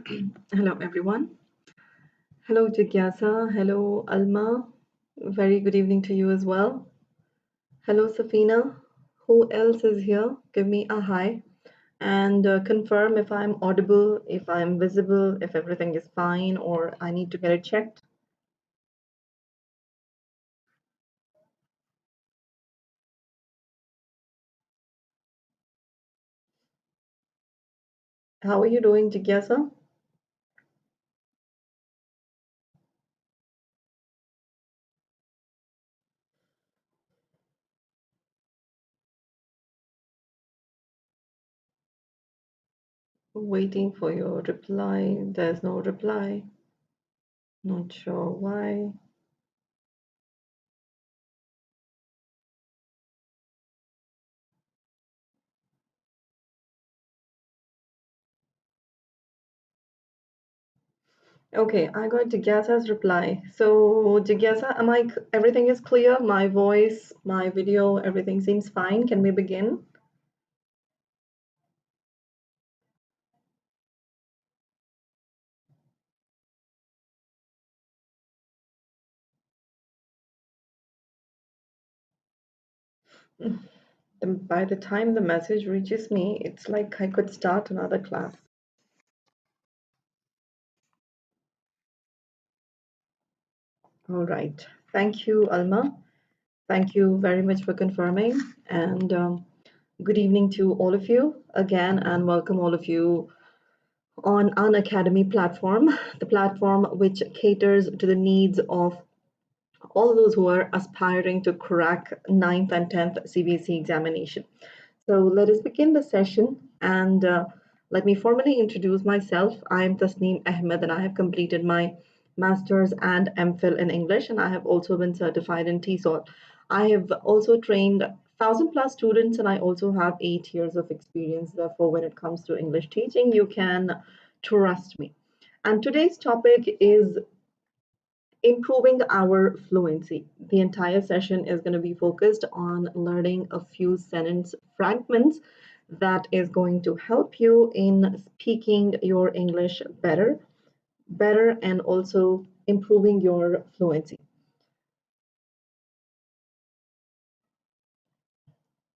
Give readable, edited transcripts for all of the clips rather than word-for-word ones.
Hello, everyone. Hello, Jigyasa. Hello, Alma. Very good evening to you as well. Hello, Safina. Who else is here? Give me a hi and confirm if I'm audible, if I'm visible, if everything is fine, or I need to get it checked. How are you doing, Jigyasa? Waiting for your reply. There's no reply. Not sure why. Okay, I got Jigyasa's reply. So, Jigyasa, everything is clear? My voice, my video, everything seems fine. Can we begin? And by the time the message reaches me, it's like I could start another class. All right. Thank you, Alma. Thank you very much for confirming. And good evening to all of you again, and welcome all of you on Unacademy platform, the platform which caters to the needs of all those who are aspiring to crack 9th and 10th CBSE examination. So let us begin the session and let me formally introduce myself. I am Tasneem Ahmed and I have completed my master's and MPhil in English, and I have also been certified in TESOL. I have also trained 1,000 plus students, and I also have 8 years of experience. Therefore, when it comes to English teaching, you can trust me. And today's topic is improving our fluency. The entire session is going to be focused on learning a few sentence fragments that is going to help you in speaking your English better and also improving your fluency.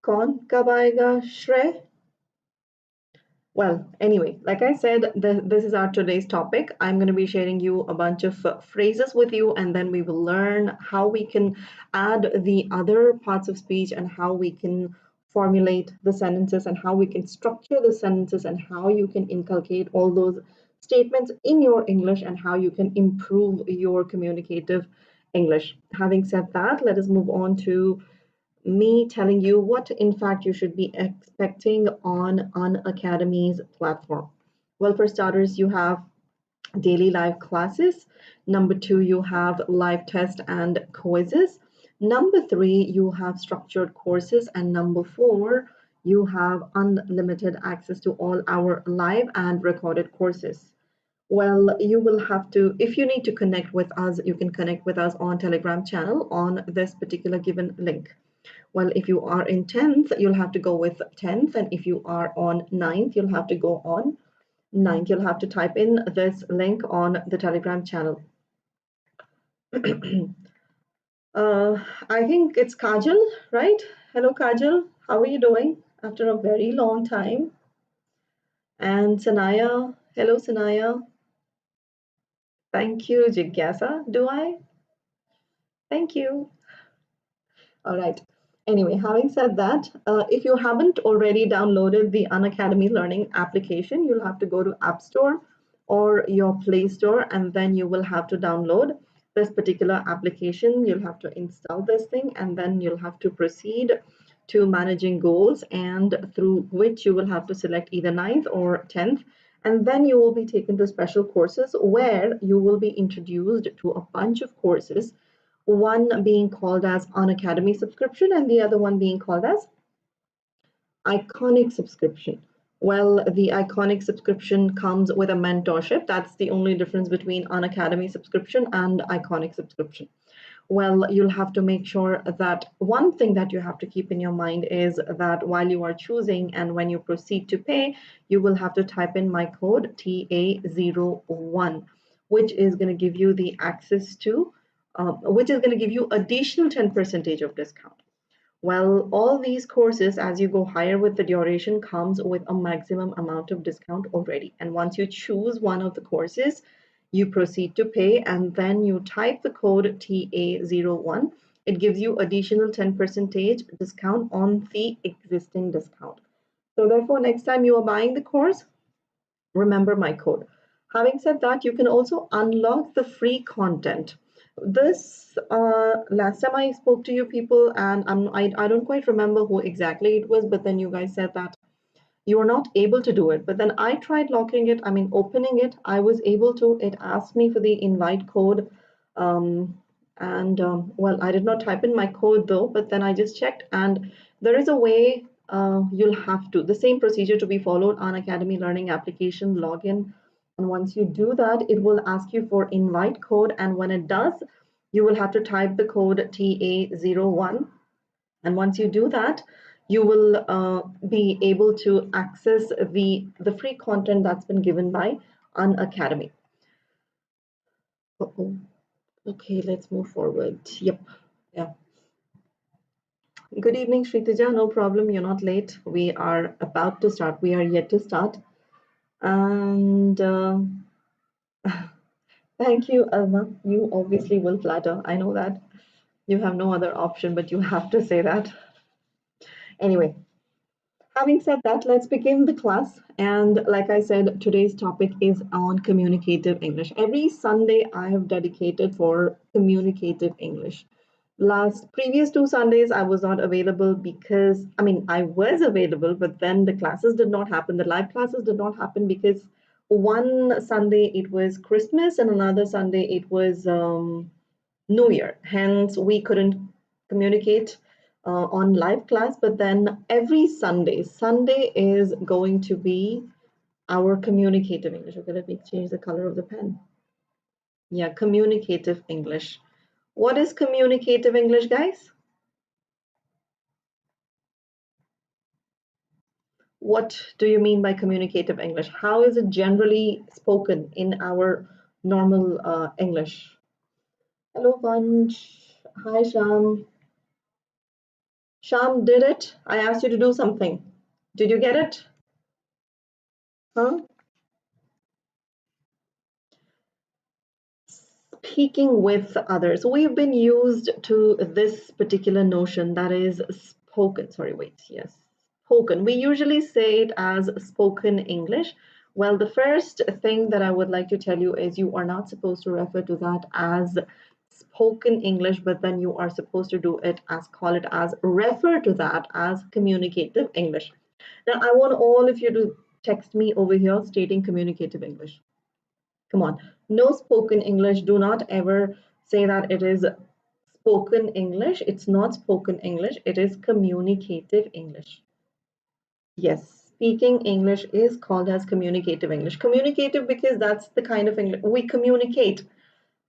कौन कब आएगा श्रेय? Well, anyway, like I said, this is our today's topic. I'm going to be sharing you a bunch of phrases with you, and then we will learn how we can add the other parts of speech and how we can formulate the sentences and how we can structure the sentences and how you can inculcate all those statements in your English and how you can improve your communicative English. Having said that, let us move on to me telling you what in fact you should be expecting on Unacademy's platform. Well, for starters, you have daily live classes. Number two, you have live tests and quizzes. Number three, you have structured courses. And number four, you have unlimited access to all our live and recorded courses. Well, you will have to, if you need to connect with us, you can connect with us on Telegram channel on this particular given link. Well, if you are in 10th, you'll have to go with 10th. And if you are on 9th, you'll have to go on 9th. You'll have to type in this link on the Telegram channel. I think it's Kajal, right? Hello, Kajal. How are you doing after a very long time? And Sanaya. Hello, Sanaya. Thank you, Jigyasa. Do I? Thank you. All right. Anyway, having said that, if you haven't already downloaded the Unacademy Learning application, you'll have to go to App Store or your Play Store, and then you will have to download this particular application. You'll have to install this thing, and then you'll have to proceed to managing goals, and through which you will have to select either 9th or 10th. And then you will be taken to special courses where you will be introduced to a bunch of courses, one being called as Unacademy subscription and the other one being called as Iconic subscription. Well, the Iconic subscription comes with a mentorship. That's the only difference between Unacademy subscription and Iconic subscription. Well, you'll have to make sure that one thing that you have to keep in your mind is that while you are choosing and when you proceed to pay, you will have to type in my code TA01, which is going to give you the access to, which is going to give you additional 10% of discount. Well, all these courses, as you go higher with the duration, comes with a maximum amount of discount already. And once you choose one of the courses, you proceed to pay and then you type the code TA01. It gives you additional 10% discount on the existing discount. So therefore, next time you are buying the course, remember my code. Having said that, you can also unlock the free content. This last time I spoke to you people, and I don't quite remember who exactly it was, but then you guys said that you are not able to do it. But then I tried locking it, opening it. I was able to. It asked me for the invite code. Well, I did not type in my code though, but then I just checked, and there is a way you'll have to, the same procedure to be followed on Academy Learning application login. And once you do that, it will ask you for invite code. And when it does, you will have to type the code TA01. And once you do that, you will be able to access the free content that's been given by Unacademy. Uh-oh. Okay, let's move forward. Yep. Yeah. Good evening, Shritaja. No problem. You're not late. We are about to start. We are yet to start. And thank you, Alma. You obviously will flatter. I know that. You have no other option, but you have to say that. Anyway, having said that, let's begin the class. And like I said, today's topic is on communicative English. Every Sunday I have dedicated for communicative English. Previous 2 Sundays I was not available because I was available, but then the classes did not happen. The live classes did not happen because one Sunday it was Christmas and another Sunday it was New Year. Hence, we couldn't communicate on live class. But then every Sunday is going to be our communicative English. Okay, let me change the color of the pen. Yeah, communicative English. What is communicative English, guys? What do you mean by communicative English? How is it generally spoken in our normal English? Hello, Vansh. Hi, Sham. Sham did it. I asked you to do something. Did you get it? Huh? Speaking with others. We've been used to this particular notion that is spoken. Sorry, wait. Yes, spoken. We usually say it as spoken English. Well, the first thing that I would like to tell you is you are not supposed to refer to that as spoken English, but then you are supposed to call it as, refer to that as communicative English. Now, I want all of you to text me over here stating communicative English. Come on. No spoken English. Do not ever say that it is spoken English. It's not spoken English. It is communicative English. Yes, speaking English is called as communicative English. Communicative because that's the kind of English we communicate.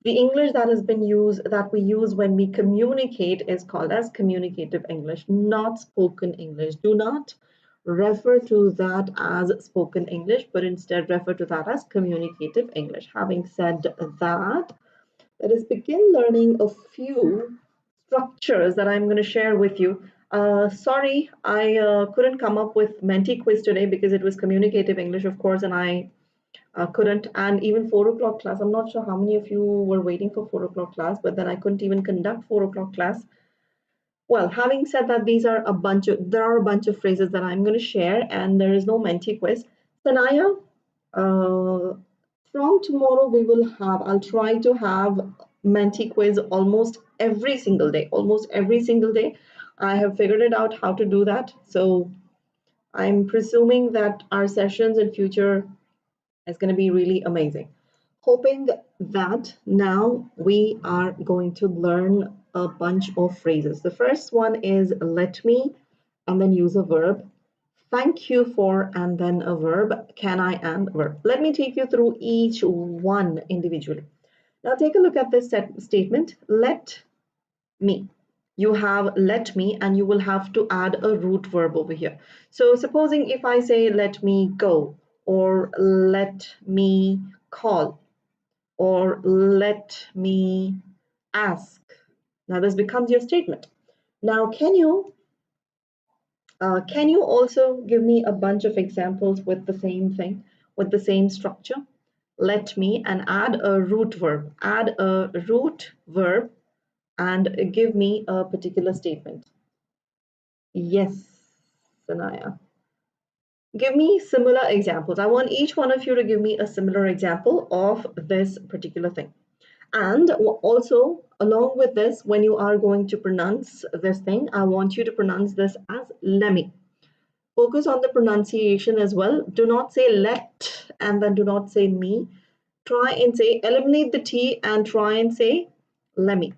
The English that has been used, that we use when we communicate, is called as communicative English, not spoken English. Do not refer to that as spoken English, but instead refer to that as communicative English. Having said that, let us begin learning a few structures that I'm going to share with you. Sorry, I couldn't come up with Menti quiz today because it was communicative English, of course, and I couldn't. And even 4 o'clock class, I'm not sure how many of you were waiting for 4 o'clock class, but then I couldn't even conduct 4 o'clock class. Well, having said that, there are a bunch of phrases that I'm going to share, and there is no Menti quiz. Sanaya, from tomorrow I'll try to have Menti quiz almost every single day. Almost every single day. I have figured it out how to do that. So I'm presuming that our sessions in future is going to be really amazing. Hoping that now we are going to learn a bunch of phrases. The first one is let me, and then use a verb. Thank you for, and then a verb, can I and verb. Let me take you through each one individually. Now take a look at this statement, let me. You have let me and you will have to add a root verb over here. So supposing if I say let me go, or let me call, or let me ask. Now this becomes your statement. Now can you also give me a bunch of examples with the same thing, with the same structure? Let me and add a root verb. Add a root verb and give me a particular statement. Yes, Sanaya. Give me similar examples. I want each one of you to give me a similar example of this particular thing. And also, along with this, when you are going to pronounce this thing, I want you to pronounce this as lemme. Focus on the pronunciation as well. Do not say let and then do not say me. Try and say, eliminate the T and try and say lemme.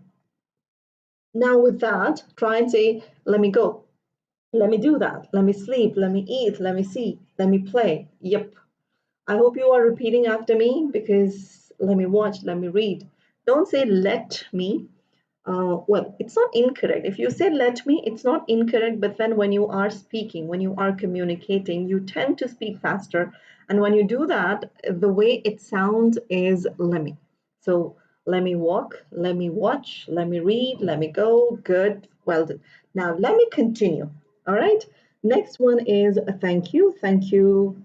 Now with that, try and say, let me go. Let me do that. Let me sleep. Let me eat. Let me see. Let me play. Yep. I hope you are repeating after me because let me watch. Let me read. Don't say let me. Well, it's not incorrect. If you say let me, it's not incorrect. But then when you are speaking, when you are communicating, you tend to speak faster. And when you do that, the way it sounds is let me. So let me walk, let me watch, let me read, let me go. Good. Well done. Now let me continue. All right. Next one is thank you. Thank you.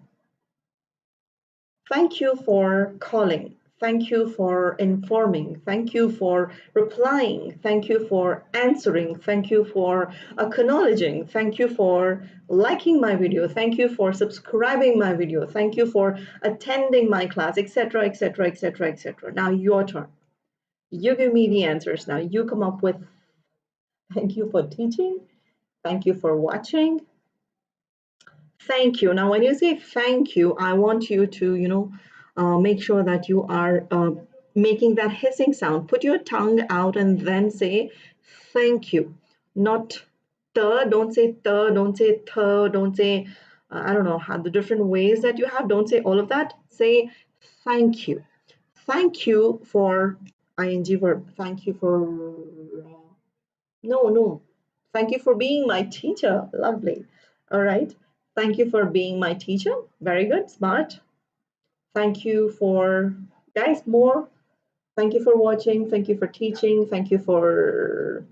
Thank you for calling. Thank you for informing. Thank you for replying. Thank you for answering. Thank you for acknowledging. Thank you for liking my video. Thank you for subscribing my video. Thank you for attending my class, etc., etc., etc., etc. Now your turn. You give me the answers now. You come up with thank you for teaching. Thank you for watching. Thank you. Now, when you say thank you, I want you to, make sure that you are making that hissing sound. Put your tongue out and then say thank you. Not the, don't say the, don't say the, don't say, I don't know, how the different ways that you have. Don't say all of that. Say thank you. Thank you for ing verb. Thank you for, no. Thank you for being my teacher. Lovely. All right. Thank you for being my teacher. Very good. Smart. Thank you for, guys, more. Thank you for watching. Thank you for teaching. Thank you for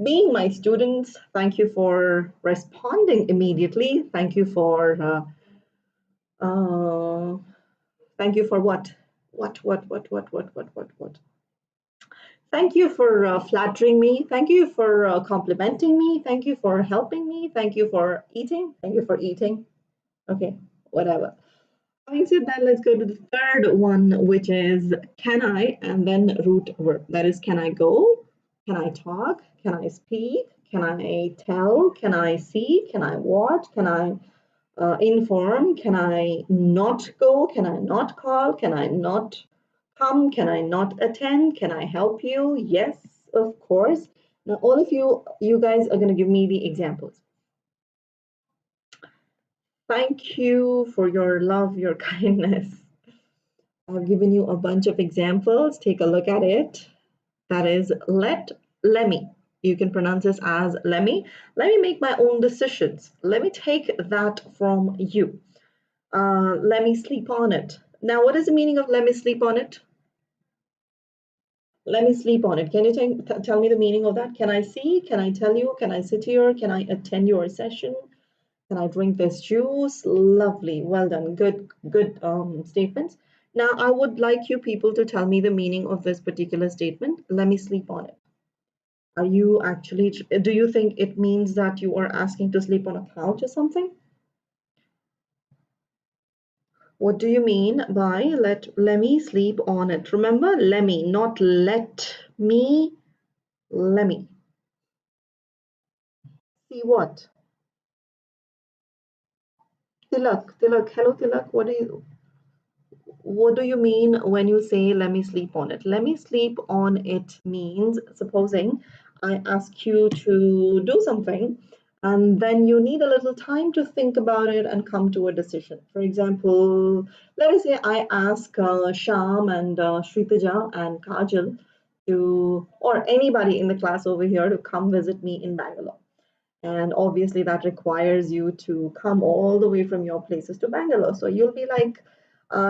being my students. Thank you for responding immediately. Thank you for, thank you for what? What? Thank you for flattering me. Thank you for complimenting me. Thank you for helping me. Thank you for eating. Thank you for eating. Okay, whatever. Having said that, let's go to the third one, which is can I and then root verb. That is, can I go? Can I talk? Can I speak? Can I tell? Can I see? Can I watch? Can I inform? Can I not go? Can I not call? Can I not come? Can I not attend? Can I help you? Yes, of course. Now, all of you guys are going to give me the examples. Thank you for your love, your kindness. I've given you a bunch of examples. Take a look at it. That is let me. You can pronounce this as let me. Let me make my own decisions. Let me take that from you. Let me sleep on it. Now, what is the meaning of let me sleep on it? Let me sleep on it. Can you tell me the meaning of that? Can I see? Can I tell you? Can I sit here? Can I attend your session? Can I drink this juice? Lovely. Well done. Good statements. Now, I would like you people to tell me the meaning of this particular statement. Let me sleep on it. Are you actually, do you think it means that you are asking to sleep on a couch or something? What do you mean by let me sleep on it? Remember, let me, not let me, let me. See what? Tilak, hello Tilak, what do you mean when you say let me sleep on it? Let me sleep on it means, supposing I ask you to do something And then you need a little time to think about it and come to a decision. For example, let us say I ask Sham and Shritaja and Kajal to, or anybody in the class over here to come visit me in Bangalore. And obviously that requires you to come all the way from your places to Bangalore. So you'll be like,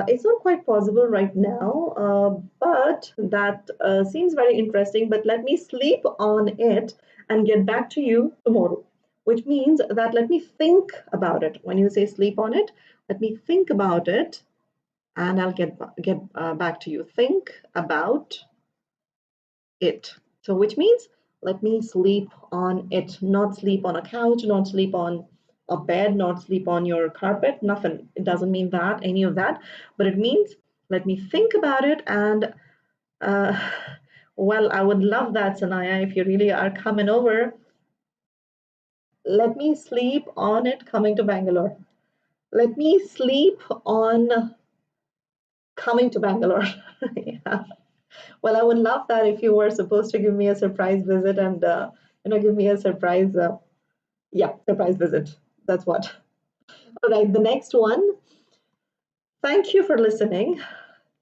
it's not quite possible right now, but that seems very interesting. But let me sleep on it and get back to you tomorrow, which means that let me think about it. When you say sleep on it, let me think about it and I'll get back to you. Think about it. So which means let me sleep on it, not sleep on a couch, not sleep on a bed, not sleep on your carpet, nothing. It doesn't mean that, any of that, but it means let me think about it. And uh, well, I would love that, Sanaya, if you really are coming over. Let me sleep on it coming to Bangalore. Let me sleep on coming to Bangalore. Yeah. Well, I would love that if you were supposed to give me a surprise visit and give me a surprise, surprise visit. That's what. All right, the next one. Thank you for listening.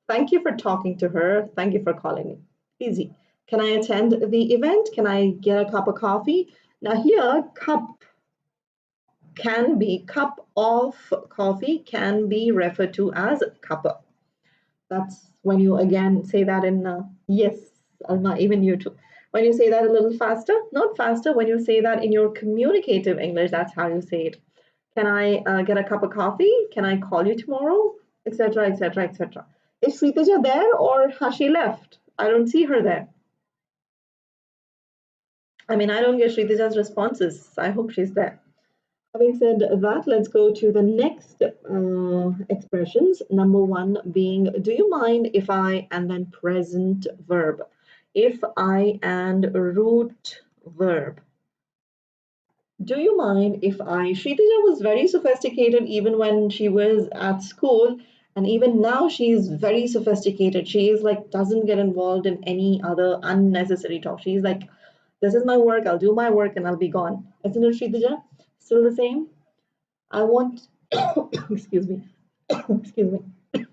Thank you for talking to her. Thank you for calling me. Easy. Can I attend the event? Can I get a cup of coffee? Now here, cup of coffee can be referred to as cuppa. That's when you again say that in, yes, Alma, even you too. When you say that a little faster, not faster, when you say that in your communicative English, that's how you say it. Can I get a cup of coffee? Can I call you tomorrow? Etc., etc., etc. Is Sritaja there or has she left? I don't see her there. I mean, I don't get Sritaja's responses. I hope she's there. Having said that, let's go to the next expressions. Number one being, do you mind if I, and then present verb. If I and root verb. Do you mind if I? Shritaja was very sophisticated even when she was at school, and even now she is very sophisticated. She is like, doesn't get involved in any other unnecessary talk. She's like, this is my work, I'll do my work and I'll be gone. Isn't it, Shritaja? Still the same? I want, excuse me, excuse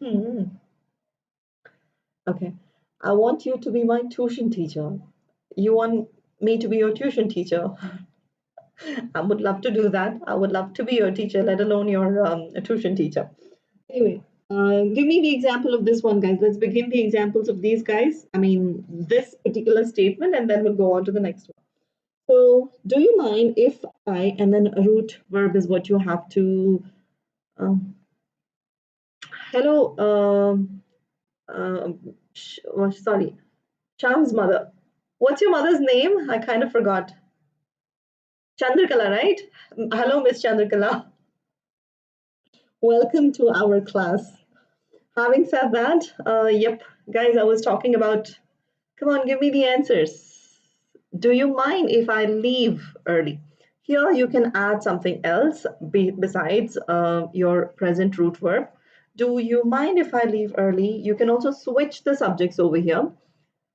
me. Okay. I want you to be my tuition teacher. You want me to be your tuition teacher? I would love to do that. I would love to be your teacher, let alone your tuition teacher. Anyway, give me the example of this one, guys. Let's begin the examples of these guys. I mean, this particular statement, and then we'll go on to the next one. So, do you mind if I, and then a root verb is what you have to. Hello, sorry, Sham's mother. What's your mother's name? I kind of forgot. Chandrakala, right? Hello, Miss Chandrakala. Welcome to our class. Having said that, yep, guys, I was talking about, come on, give me the answers. Do you mind if I leave early? Here you can add something else besides your present root verb. Do you mind if I leave early? You can also switch the subjects over here.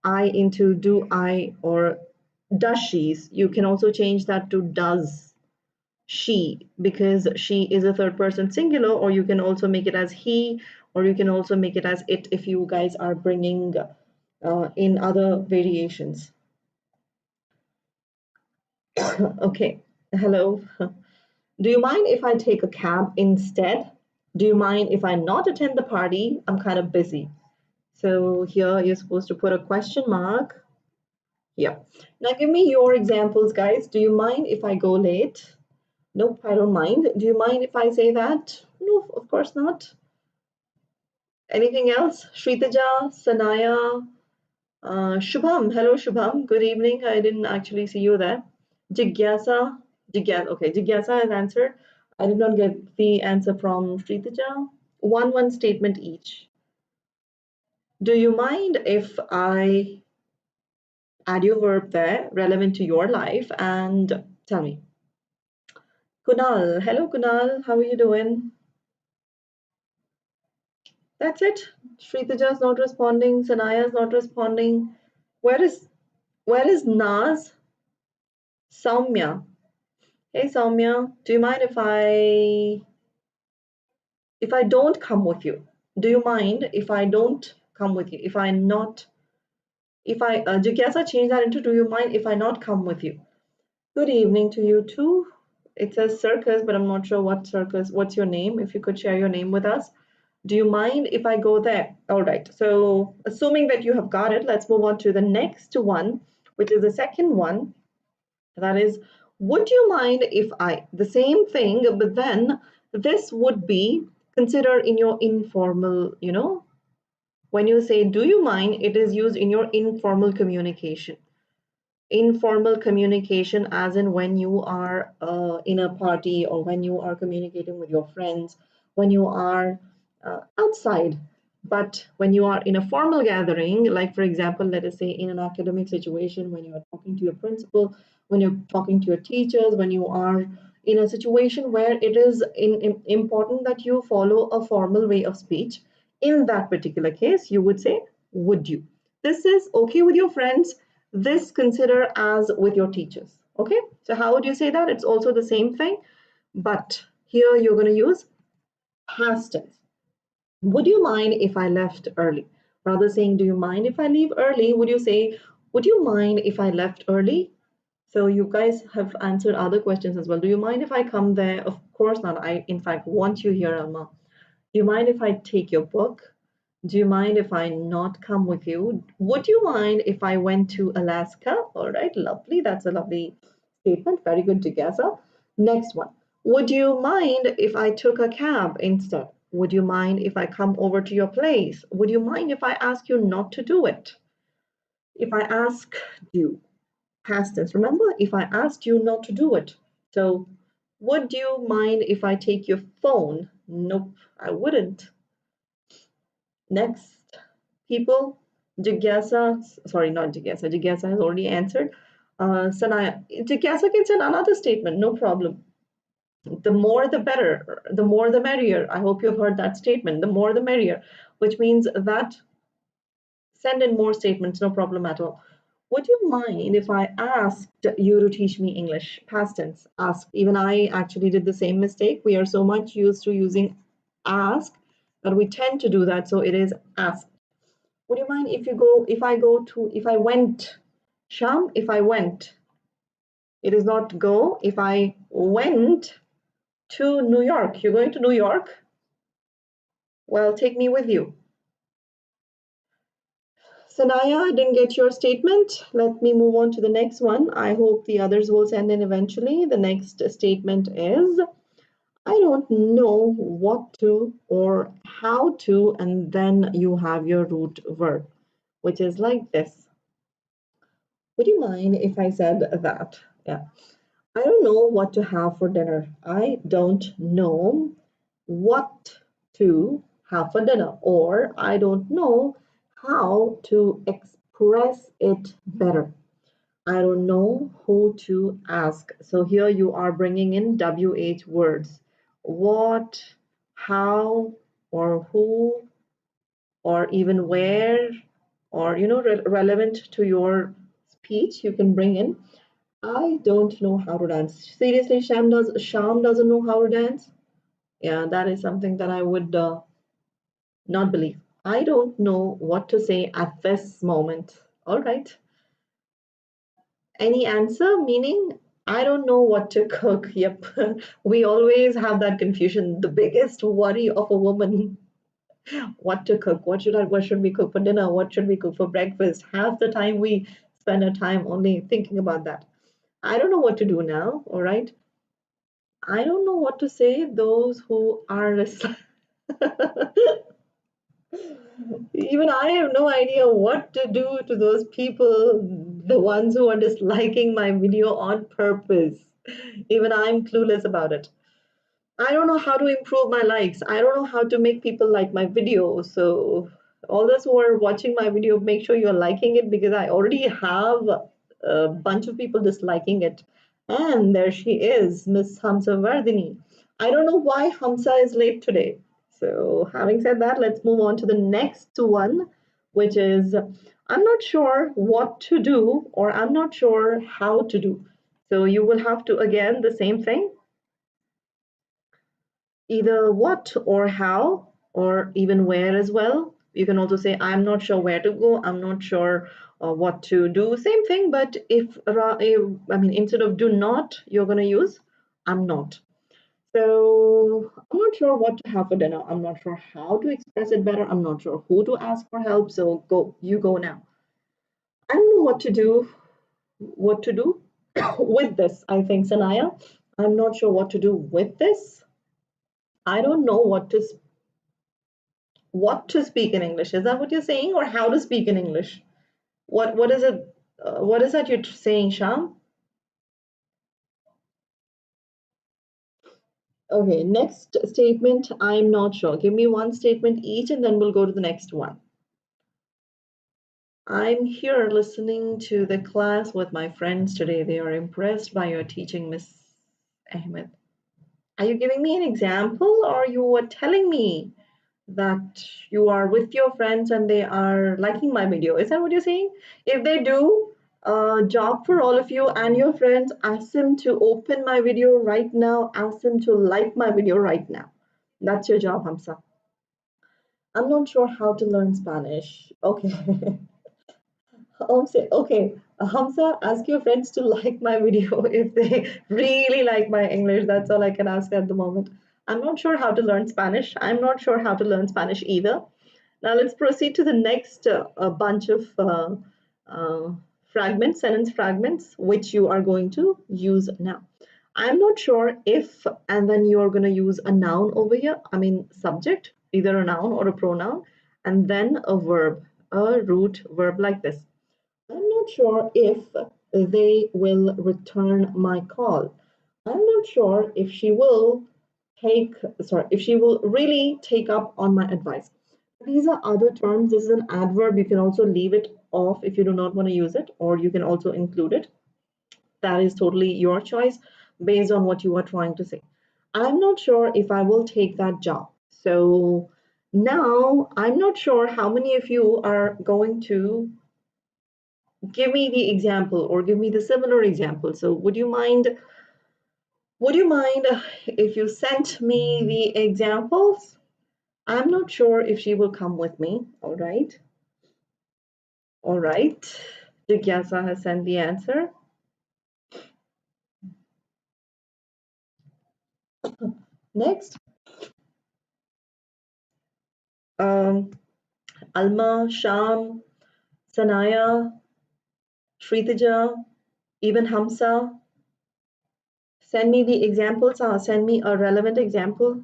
I into do I or does she's. You can also change that to does she, because she is a third person singular, or you can also make it as he, or you can also make it as it if you guys are bringing in other variations. Okay, hello. Do you mind if I take a cab instead? Do you mind if I not attend the party? I'm kind of busy. So here you're supposed to put a question mark. Yeah. Now give me your examples, guys. Do you mind if I go late? Nope, I don't mind. Do you mind if I say that? No, of course not. Anything else? Shritaja, Sanaya, Shubham. Hello, Shubham. Good evening. I didn't actually see you there. Jigyasa. Okay, Jigyasa has answered. I did not get the answer from Shritaja. One statement each. Do you mind if I add your verb there, relevant to your life, and tell me? Kunal. Hello, Kunal. How are you doing? That's it. Shritaja is not responding. Sanaya is not responding. Where is Naz? Soumya. Hey Soumya, do you mind if I don't come with you? Do you mind if I don't come with you? If I not if I Jigyasa, change that into do you mind if I not come with you? Good evening to you too. It says circus, but I'm not sure what circus. What's your name? If you could share your name with us. Do you mind if I go there? All right. So, assuming that you have got it, let's move on to the next one, which is the second one. That is, would you mind if I? The same thing, but then this would be considered in your informal, when you say, do you mind, it is used in your informal communication. Informal communication, as in when you are in a party or when you are communicating with your friends, when you are outside. But when you are in a formal gathering, like for example, let us say in an academic situation, when you are talking to your principal, when you're talking to your teachers, when you are in a situation where it is important that you follow a formal way of speech, in that particular case, you would say, would you? This is okay with your friends. This consider as with your teachers. Okay, so how would you say that? It's also the same thing, but here you're going to use past tense. Would you mind if I left early? Rather saying, do you mind if I leave early? Would you say, would you mind if I left early? So you guys have answered other questions as well. Do you mind if I come there? Of course not. I, in fact, want you here, Alma. Do you mind if I take your book? Do you mind if I not come with you? Would you mind if I went to Alaska? All right, lovely. That's a lovely statement. Very good, Jigyasa. Next one. Would you mind if I took a cab instead? Would you mind if I come over to your place? Would you mind if I ask you not to do it? If I ask you, past tense, remember, if I asked you not to do it. So, would you mind if I take your phone? Nope, I wouldn't. Next, people, Jigyasa, sorry, not Jigyasa, Jigyasa has already answered. Sanaya, Jigyasa can send another statement, no problem. The more the better, the more the merrier. I hope you've heard that statement, the more the merrier, which means that send in more statements, no problem at all. Would you mind if I asked you to teach me English? Past tense, ask. Even I actually did the same mistake. We are so much used to using ask that we tend to do that. So it is ask. Would you mind if I went, Sham, if I went, it is not go. If I went to New York, you're going to New York? Well, take me with you. Sanaya, I didn't get your statement. Let me move on to the next one. I hope the others will send in eventually. The next statement is, I don't know what to or how to, and then you have your root verb, which is like this. Would you mind if I said that? Yeah. I don't know what to have for dinner. I don't know what to have for dinner, or I don't know how to express it better. I don't know who to ask. So here you are bringing in WH words. What, how, or who, or even where, or relevant to your speech, you can bring in. I don't know how to dance. Seriously, Sham doesn't know how to dance? Yeah, that is something that I would not believe. I don't know what to say at this moment. All right. Any answer? Meaning, I don't know what to cook. Yep. We always have that confusion. The biggest worry of a woman, what to cook. What should we cook for dinner? What should we cook for breakfast? Half the time we spend our time only thinking about that. I don't know what to do now. All right. I don't know what to say. Those who are even I have no idea what to do to those people, the ones who are disliking my video on purpose. Even I'm clueless about it. I don't know how to improve my likes. I don't know how to make people like my video. So, all those who are watching my video, make sure you're liking it because I already have a bunch of people disliking it. And there she is, Miss Hamza Vardini. I don't know why Hamza is late today. So, having said that, let's move on to the next one, which is I'm not sure what to do or I'm not sure how to do. So you will have to, again, the same thing, either what or how, or even where as well. You can also say, I'm not sure where to go, I'm not sure what to do. Same thing, but I mean, instead of do not, you're going to use I'm not. So I'm not sure what to have for dinner. I'm not sure how to express it better. I'm not sure who to ask for help. So you go now. I don't know what to do with this. I think, Sanaya, I'm not sure what to do with this. I don't know what to speak in English. Is that what you're saying, or how to speak in English? What is it? What is that you're saying, Sham? Okay, next statement. I'm not sure. Give me one statement each, and then we'll go to the next one. I'm here listening to the class with my friends today. They are impressed by your teaching, Miss Ahmed. Are you giving me an example, or you are telling me that you are with your friends and they are liking my video? Is that what you're saying? If they do, job for all of you and your friends, ask them to open my video right now, ask them to like my video right now. That's your job, Hamza. I'm not sure how to learn Spanish. Okay. Okay, Hamza, ask your friends to like my video if they really like my English. That's all I can ask at the moment. I'm not sure how to learn Spanish. I'm not sure how to learn Spanish either. Now let's proceed to the next bunch of uh, fragments, sentence fragments, which you are going to use now. I'm not sure if, and then you're going to use a noun over here. I mean, subject, either a noun or a pronoun, and then a verb, a root verb like this. I'm not sure if they will return my call. I'm not sure if she will if she will really take up on my advice. These are other terms. This is an adverb. You can also leave it off if you do not want to use it, or you can also include it. That is totally your choice based on what you are trying to say. I'm not sure if I will take that job. So now I'm not sure how many of you are going to give me the example or give me the similar example. So would you mind if you sent me the examples? I'm not sure if she will come with me. All right. All right. Jigyasa has sent the answer. Next. Um, Alma, Sham, Sanaya, Shritaja, even Hamsa. Send me the examples. Send me a relevant example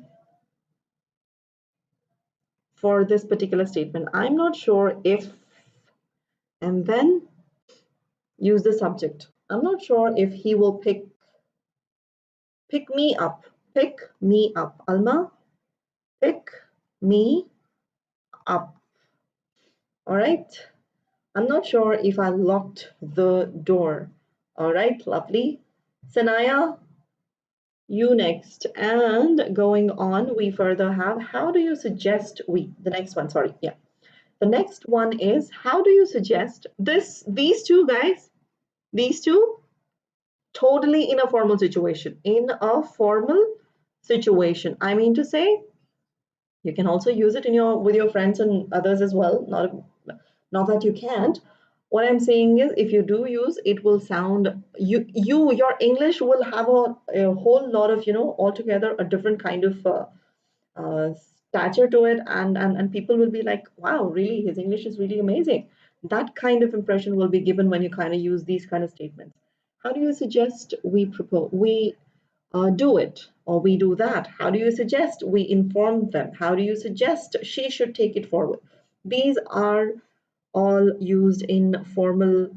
for this particular statement. I'm not sure if, and then use the subject. I'm not sure if he will pick me up. Pick me up. Alma, pick me up. All right. I'm not sure if I locked the door. All right, lovely. Sanaya, you next. And going on, we further have, how do you suggest the next one, sorry, yeah. The next one is, how do you suggest these two guys, these two, totally in a formal situation. In a formal situation, I mean to say, you can also use it with your friends and others as well. Not that you can't. What I'm saying is, if you do use, it will sound your English will have a whole lot of altogether a different kind of uh, stature to it, and people will be like, wow, really, his English is really amazing. That kind of impression will be given when you kind of use these kind of statements. How do you suggest we do it, or we do that? How do you suggest we inform them? How do you suggest she should take it forward? These are all used in formal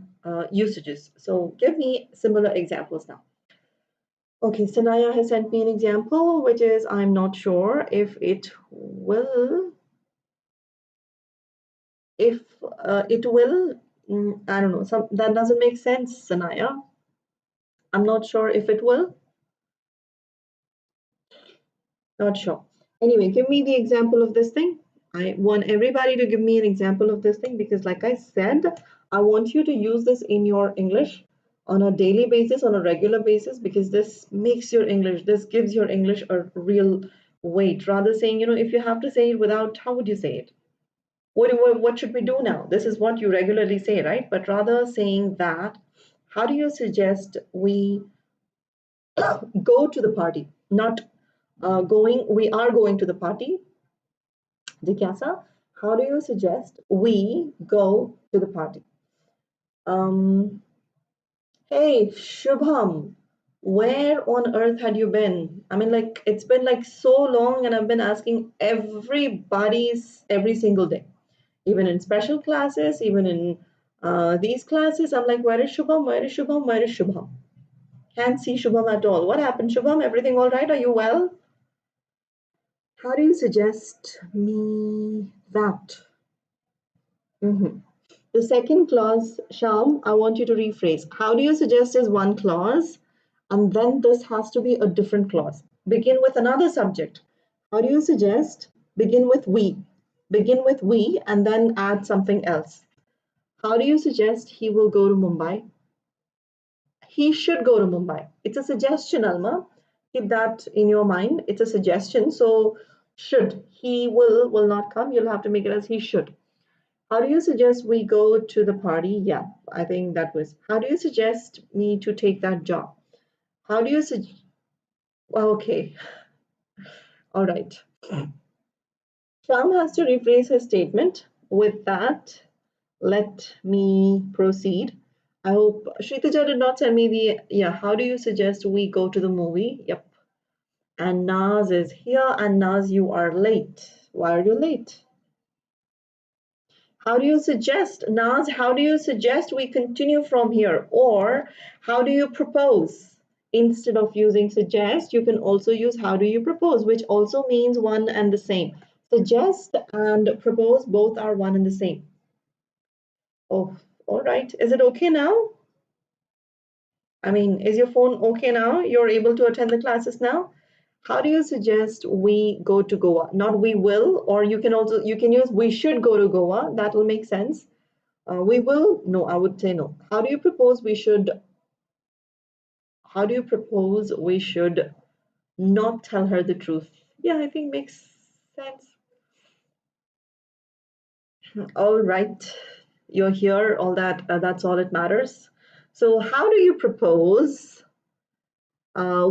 usages. So give me similar examples now. Okay, Sanaya has sent me an example, which is, I'm not sure if it will, I don't know, that doesn't make sense, Sanaya. I'm not sure if it will, not sure. Anyway, give me the example of this thing. I want everybody to give me an example of this thing because, like I said, I want you to use this in your English. on a daily basis, on a regular basis, because this makes your English, this gives your English a real weight. Rather saying, if you have to say it without, how would you say it? What should we do now? This is what you regularly say, right? But rather saying that, how do you suggest we go to the party? Not we are going to the party. Jigyasa, how do you suggest we go to the party? Um, Hey, Shubham, where on earth had you been? I mean, like, it's been like so long, and I've been asking everybody's every single day, even in special classes, even in these classes. I'm like, where is Shubham? Where is Shubham? Where is Shubham? Can't see Shubham at all. What happened, Shubham? Everything all right? Are you well? How do you suggest me that? Mhm. The second clause, Sham, I want you to rephrase. How do you suggest is one clause, and then this has to be a different clause. Begin with another subject. How do you suggest? Begin with we. Begin with we, and then add something else. How do you suggest he will go to Mumbai? He should go to Mumbai. It's a suggestion, Alma. Keep that in your mind. It's a suggestion. So, should. He will not come. You'll have to make it as he should. How do you suggest we go to the party? Yeah, I think that was. How do you suggest me to take that job? How do you suggest? Okay, all right. Sham has to rephrase her statement. With that, let me proceed. I hope Shritaja did not send me the. Yeah, how do you suggest we go to the movie? Yep. And Naz is here, and Naz, you are late. Why are you late? How do you suggest, Naz, how do you suggest we continue from here? Or how do you propose? Instead of using suggest, you can also use how do you propose, which also means one and the same. Suggest and propose both are one and the same. Oh, all right. Is it okay now? I mean, is your phone okay now? You're able to attend the classes now? How do you suggest we go to Goa? Not we will, or you can use we should go to Goa. That will make sense. We will, no, I would say no. How do you propose we should not tell her the truth? Yeah, I think makes sense. All right, you're here, all that, that's all it matters. So how do you propose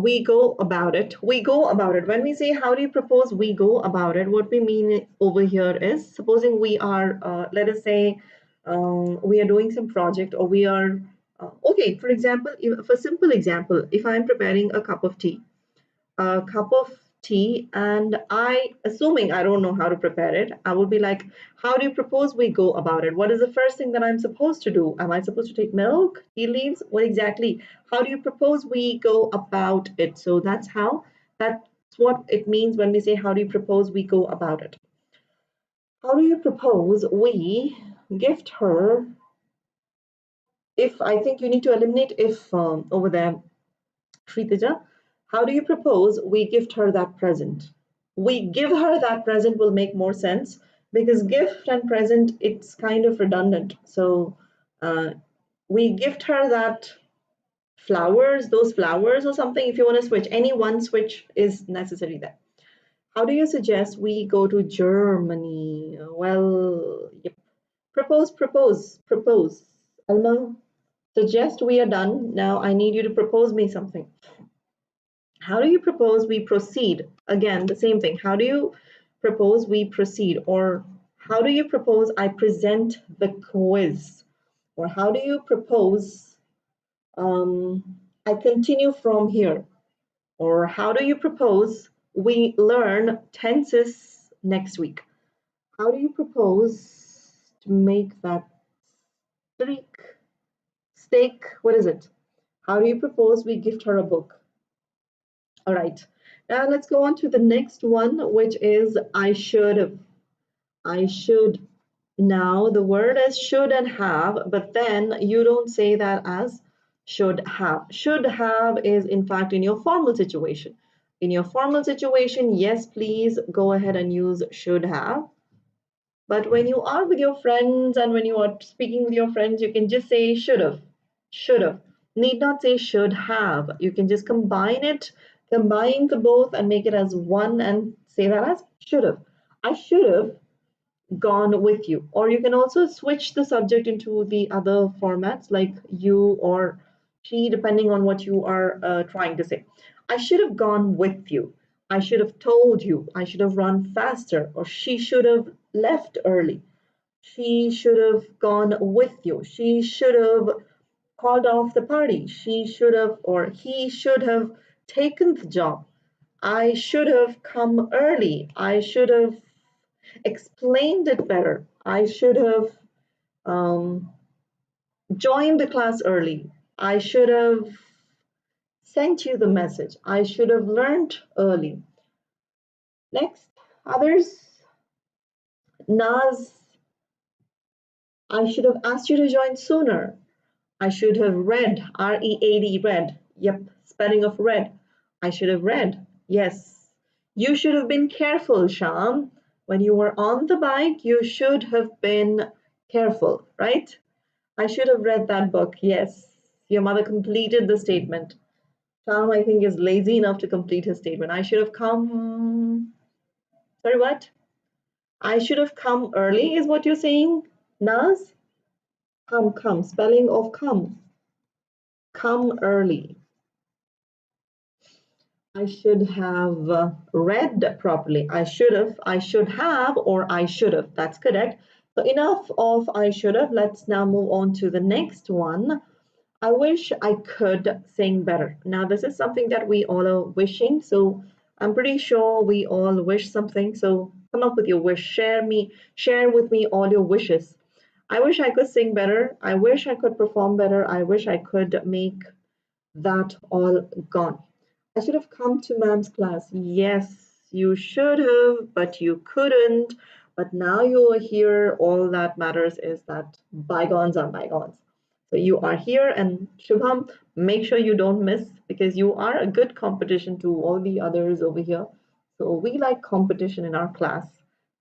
we go about it? We go about it. When we say how do you propose we go about it, what we mean over here is supposing we are, let us say, we are doing some project or we are, okay, for example, for simple example, if I'm preparing a cup of tea, and assuming I don't know how to prepare it, I will be like, how do you propose we go about it? What is the first thing that I'm supposed to do? Am I supposed to take milk, tea leaves? What exactly? How do you propose we go about it? So that's what it means when we say, how do you propose we go about it? How do you propose we gift her? If I think you need to eliminate if over there, Shritaja, how do you propose we gift her that present? We give her that present will make more sense because gift and present, it's kind of redundant. So uh, we gift her that those flowers or something. If you want to switch, any one switch is necessary there. How do you suggest we go to Germany? Well, yep. Propose. Alma, suggest we are done. Now I need you to propose me something. How do you propose we proceed? Again, the same thing. How do you propose we proceed? Or how do you propose I present the quiz? Or how do you propose I continue from here? Or how do you propose we learn tenses next week? How do you propose to make that steak? What is it? How do you propose we gift her a book? All right. Now let's go on to the next one, which is I should have. I should. Now the word is should and have, but then you don't say that as should have. Should have is in fact in your formal situation. In your formal situation, yes, please go ahead and use should have. But when you are with your friends and when you are speaking with your friends, you can just say should have. Should have. Need not say should have. You can just combine the both and make it as one and say that as should have. I should have gone with you. Or you can also switch the subject into the other formats like you or she, depending on what you are trying to say. I should have gone with you. I should have told you. I should have run faster. Or she should have left early. She should have gone with you. She should have called off the party. She should have, or he should have taken the job. I should have come early. I should have explained it better. I should have um, joined the class early. I should have sent you the message. I should have learned early. Next, others. Naz, I should have asked you to join sooner. I should have read, R-E-A-D, read. Yep, spelling of read. I should have read. Yes. You should have been careful, Sham. When you were on the bike, you should have been careful, right? I should have read that book. Yes. Your mother completed the statement. Sham, I think, is lazy enough to complete his statement. I should have come. Sorry, what? I should have come early, is what you're saying, Naz? Come. Spelling of come. Come early. I should have read properly. I should have, or I should have. That's correct. So enough of I should have. Let's now move on to the next one. I wish I could sing better. Now, this is something that we all are wishing. So I'm pretty sure we all wish something. So come up with your wish. Share with me all your wishes. I wish I could sing better. I wish I could perform better. I wish I could make that all gone. I should have come to ma'am's class. Yes, you should have, but you couldn't. But now you are here. All that matters is that bygones are bygones. So you are here, and Shubham, make sure you don't miss because you are a good competition to all the others over here. So we like competition in our class.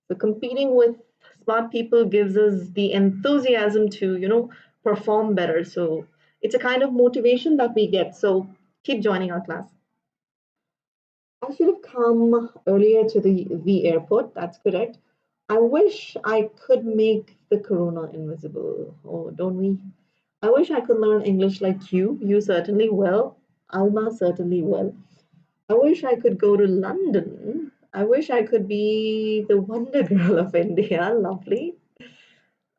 So competing with smart people gives us the enthusiasm to, perform better. So it's a kind of motivation that we get. So keep joining our class. I should have come earlier to the airport. That's correct. I wish I could make the corona invisible. Oh, don't we? I wish I could learn English like you. You certainly will. Alma certainly will. I wish I could go to London. I wish I could be the Wonder Girl of India. Lovely.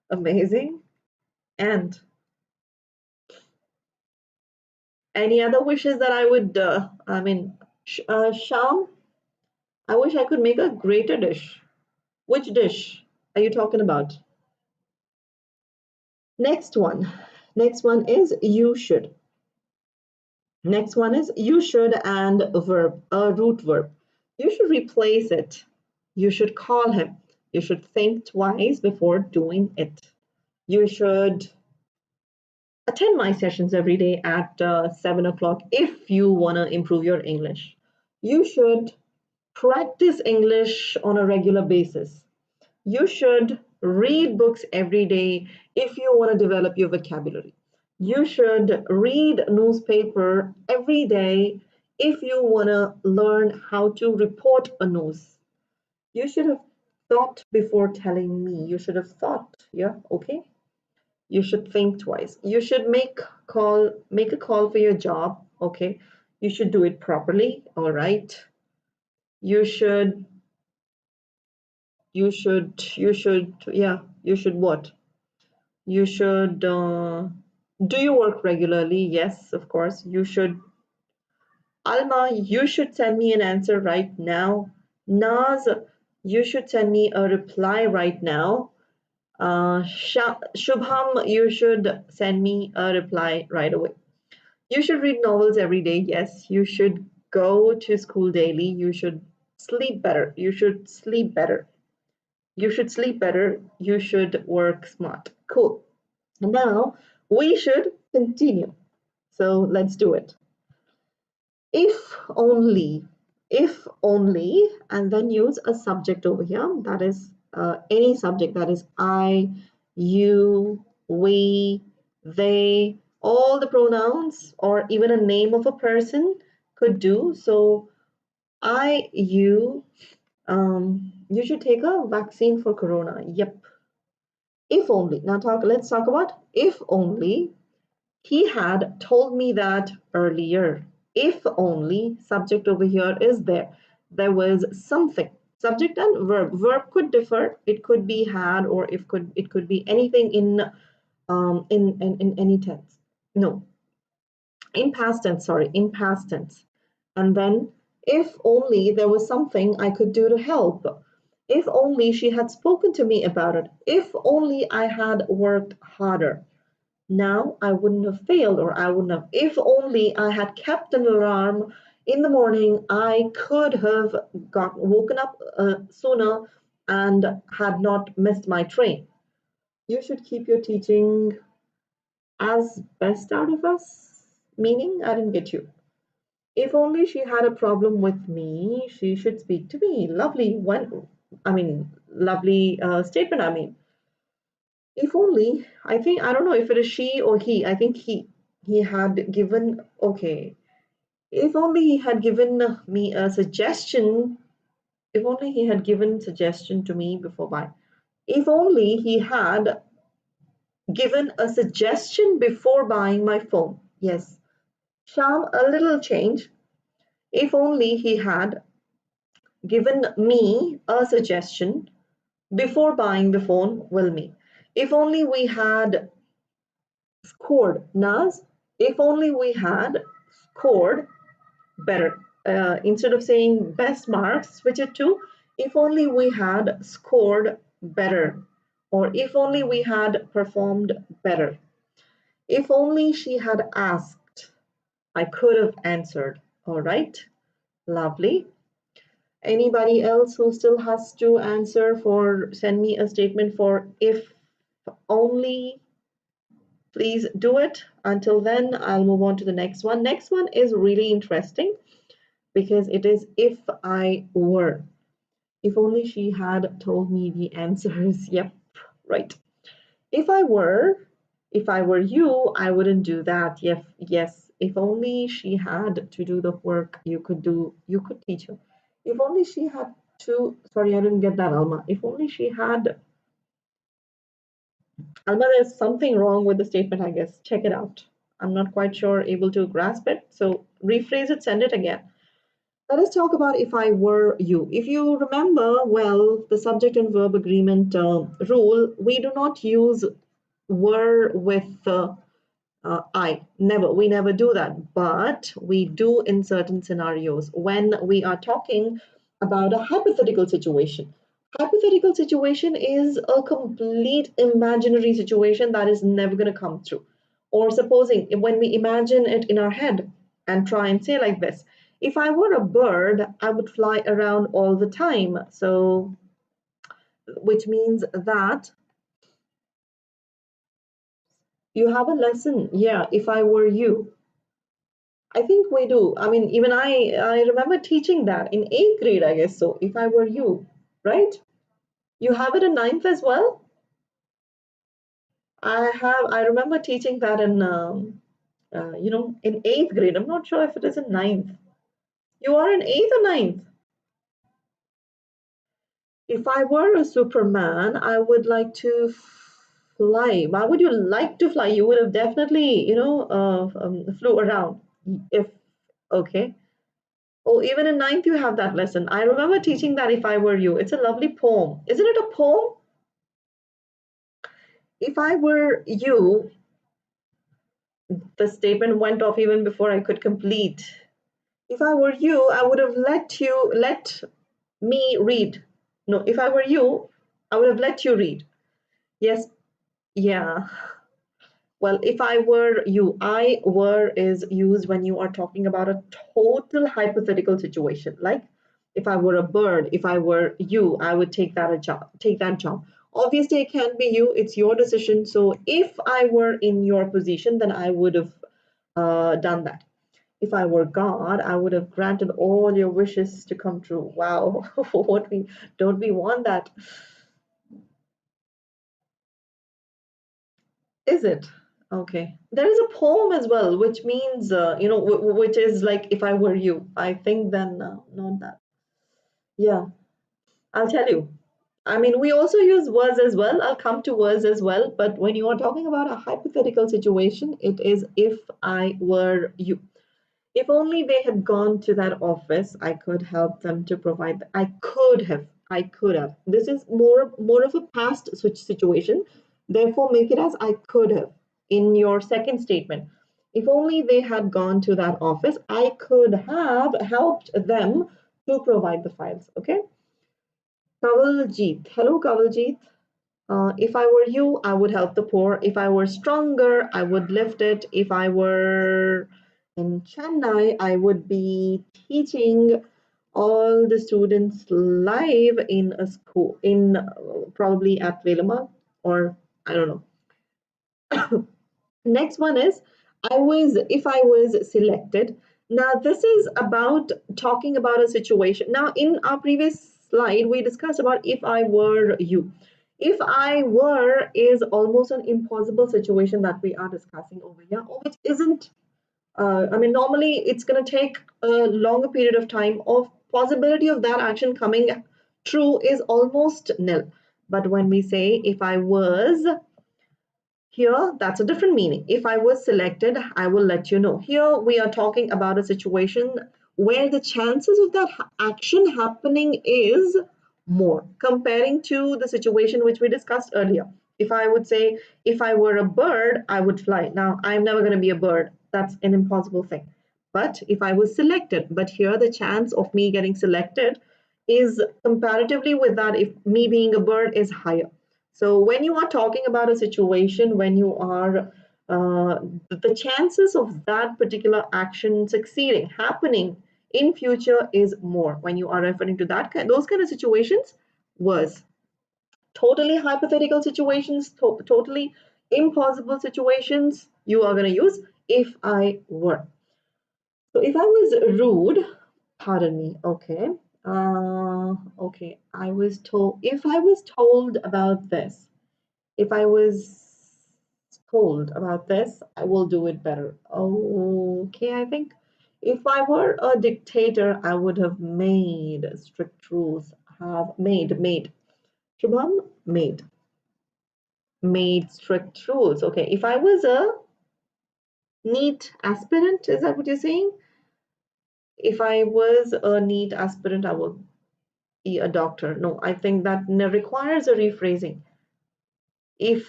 Amazing. And any other wishes that I would, Sham, I wish I could make a greater dish. Which dish are you talking about? Next one. Next one is you should. Next one is you should and a verb, a root verb. You should replace it. You should call him. You should think twice before doing it. You should attend my sessions every day at 7 o'clock if you want to improve your English. You should practice English on a regular basis. You should read books every day if you want to develop your vocabulary. You should read newspaper every day if you want to learn how to report a news. You should have thought before telling me. You should have thought, yeah, okay? You should think twice. You should make a call for your job, okay? You should do it properly, all right? You should yeah, you should what? You should do you work regularly? Yes, of course. You should. Alma, you should send me an answer right now. Naz, you should send me a reply right now. Shubham, you should send me a reply right away. You should read novels every day. Yes, you should go to school daily. You should sleep better. You should sleep better. You should sleep better. You should work smart. Cool. And now we should continue. So let's do it. If only, and then use a subject over here. That is any subject. That is I, you, we, they, All the pronouns or even a name of a person could do. So you should take a vaccine for corona. Yep. If only. Now let's talk about if only he had told me that earlier. If only, subject over here is there. There was something. Subject and verb. Verb could differ. It could be had, or if could it could be anything in any tense. No, in past tense, sorry, in past tense. And then, if only there was something I could do to help. If only she had spoken to me about it. If only I had worked harder. Now I wouldn't have failed, or I wouldn't have. If only I had kept an alarm in the morning, I could have woken up sooner and had not missed my train. You should keep your teaching as best out of us. Meaning, I didn't get you. If only she had a problem with me, she should speak to me. Lovely one. I mean, lovely statement. I mean, if only, I think, I don't know if it is she or he. I think he had given, okay. If only he had given me a suggestion. If only he had given suggestion to me before buying. If only he had given a suggestion before buying my phone. Yes. Sham, a little change. If only he had given me a suggestion before buying the phone, will me. If only we had scored, Naz, if only we had scored better. Instead of saying best marks, switch it to if only we had scored better, or if only we had performed better. If only she had asked, I could have answered. All right, lovely. Anybody else who still has to answer for send me a statement for if only, please do it. Until then, I'll move on to the next one. Next one is really interesting because it is if I were. If only she had told me the answers. Yep, right. If I were you, I wouldn't do that. Yes. If only she had to do the work you could teach her. If only she had to, sorry, I didn't get that, Alma. If only she had, Alma, there's something wrong with the statement, I guess. Check it out. I'm not quite sure, able to grasp it. So rephrase it, send it again. Let us talk about if I were you. If you remember well the subject and verb agreement rule, we do not use were with we never do that, but we do in certain scenarios when we are talking about a hypothetical situation. Hypothetical situation is a complete imaginary situation that is never going to come true. Or supposing when we imagine it in our head and try and say like this, if I were a bird, I would fly around all the time. So, which means that you have a lesson. Yeah, if I were you. I think we do. I mean, even I remember teaching that in 8th grade, I guess so. If I were you, right? You have it in 9th as well? I remember teaching that in 8th grade. I'm not sure if it is in 9th. You are in 8th or 9th? If I were a Superman, I would like to fly. Why would you like to fly? You would have definitely, flew around. If, okay. Oh, even in 9th, you have that lesson. I remember teaching that if I were you. It's a lovely poem. Isn't it a poem? If I were you, the statement went off even before I could complete. If I were you, I would have let me read. No, if I were you, I would have let you read. Yes, yeah. Well, if I were you, I were is used when you are talking about a total hypothetical situation. Like if I were a bird, if I were you, I would take that job. Obviously, it can't be you, it's your decision. So if I were in your position, then I would have done that. If I were God, I would have granted all your wishes to come true. Wow, what we don't we want that? Is it? Okay. There is a poem as well, which means, which is like, if I were you. I think then, not that. Yeah, I'll tell you. I mean, we also use words as well. I'll come to words as well. But when you are talking about a hypothetical situation, it is if I were you. If only they had gone to that office, I could help them to provide. I could have. I could have. This is more of a past switch situation. Therefore, make it as I could have in your second statement. If only they had gone to that office, I could have helped them to provide the files. Okay. Kawaljeet. Hello, Kawaljeet. If I were you, I would help the poor. If I were stronger, I would lift it. If I were in Chennai, I would be teaching all the students live in a school, in probably at Velama, or I don't know. Next one is if I was selected. Now, this is about talking about a situation. Now, in our previous slide, we discussed about if I were you. If I were is almost an impossible situation that we are discussing over here, or which isn't. I mean, normally it's going to take a longer period of time. Of possibility of that action coming true is almost nil. But when we say if I was, here, that's a different meaning. If I was selected, I will let you know. Here, we are talking about a situation where the chances of that action happening is more, comparing to the situation which we discussed earlier. If I would say, if I were a bird, I would fly. Now, I'm never going to be a bird. That's an impossible thing. But if I was selected, but here the chance of me getting selected is comparatively with that, if me being a bird is higher. So when you are talking about a situation, when you are the chances of that particular action succeeding, happening in future is more. When you are referring to those kind of situations, was totally hypothetical situations, totally impossible situations. You are going to use if I were. So if I was rude, pardon me. Okay. Okay. If I was told about this. If I was told about this, I will do it better. Okay, I think if I were a dictator, I would have made strict rules. Have made. Shubham, made strict rules. Okay, if I was a neat aspirant, is that what you're saying? If I was a neat aspirant, I would be a doctor. No, I think that requires a rephrasing. If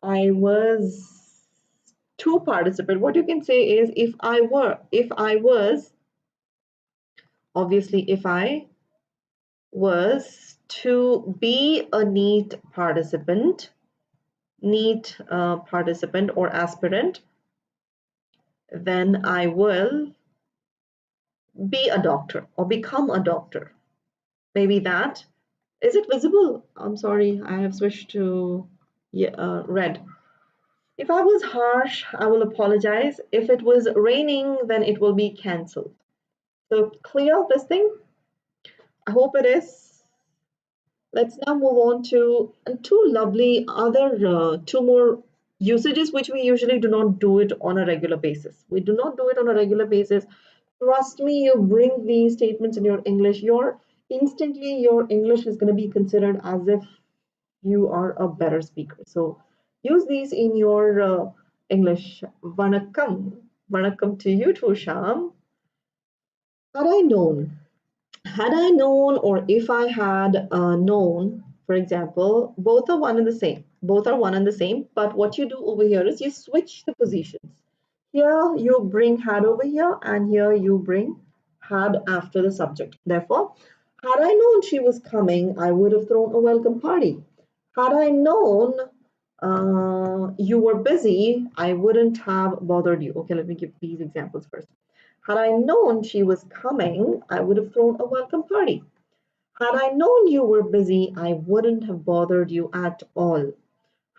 I was to participate, what you can say is if I was, obviously, if I was to be a neat participant or aspirant, then I will be a doctor or become a doctor. Maybe that. Is it visible? I'm sorry, I have switched to red. If I was harsh, I will apologize. If it was raining, then it will be cancelled. So clear this thing? I hope it is. Let's now move on to two lovely two more usages which we usually do not do it on a regular basis. We do not do it on a regular basis. Trust me, you bring these statements in your English, instantly your English is going to be considered as if you are a better speaker. So use these in your English. Vanakkam. Vanakkam to you too, Sham. Had I known or if I had known, for example, both are one and the same. Both are one and the same, but what you do over here is you switch the positions. Here you bring had over here, and here you bring had after the subject. Therefore, had I known she was coming, I would have thrown a welcome party. Had I known you were busy, I wouldn't have bothered you. Okay, let me give these examples first. Had I known she was coming, I would have thrown a welcome party. Had I known you were busy, I wouldn't have bothered you at all.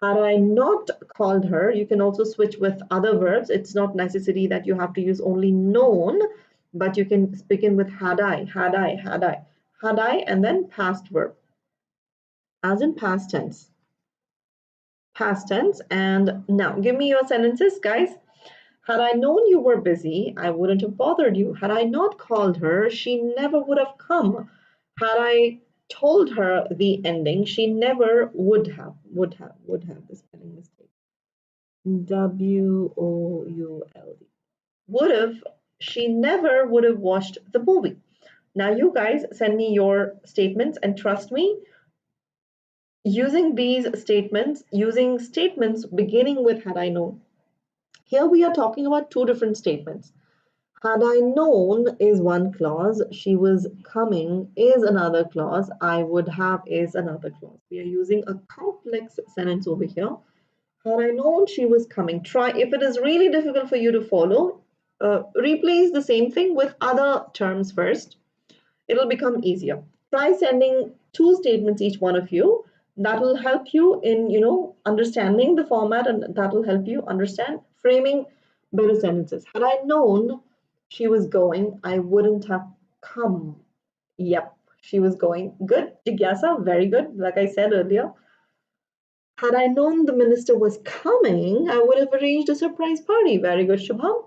Had I not called her, you can also switch with other verbs. It's not necessary that you have to use only known, but you can begin with had I, and then past verb, as in past tense. past tense. And now give me your sentences, guys. Had I known you were busy, I wouldn't have bothered you. Had I not called her, she never would have come. Had I told her the ending, she never would have. Would have the spelling mistake. WOULD. Would have, she never would have watched the movie. Now you guys send me your statements, and trust me, using statements beginning with had I known. Here we are talking about two different statements. Had I known is one clause, she was coming is another clause, I would have is another clause. We are using a complex sentence over here. Had I known she was coming, try, if it is really difficult for you to follow, replace the same thing with other terms first. It'll become easier. Try sending two statements, each one of you. That will help you in, understanding the format, and that will help you understand framing better sentences. Had I known she was going, I wouldn't have come. Yep, she was going. Good, Jigyasa, very good. Like I said earlier, had I known the minister was coming, I would have arranged a surprise party. Very good, Shubham.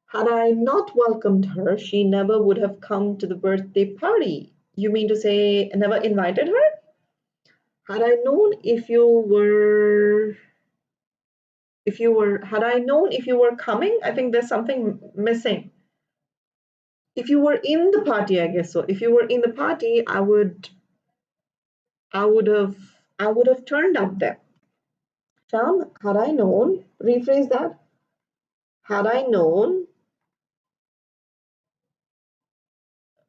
Had I not welcomed her, she never would have come to the birthday party. You mean to say never invited her? Had I known had I known if you were coming, I think there's something missing. If you were in the party, I guess so. If you were in the party, I would have turned up there. Sham, had I known, rephrase that. Had I known,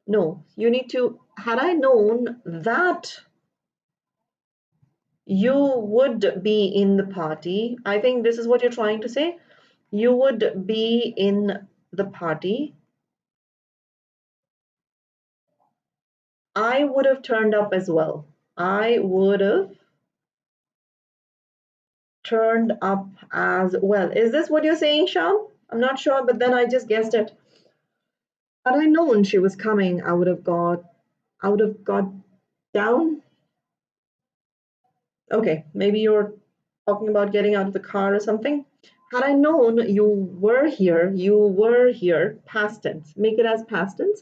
no, you need to, had I known that you would be in the party, I think this is what you're trying to say. You would be in the party, I would have turned up as well. I would have turned up as well. Is this what you're saying, Sham? I'm not sure, but then I just guessed it. Had I known she was coming, I would have got down. Okay, maybe you're talking about getting out of the car or something. Had I known you were here, past tense. Make it as past tense.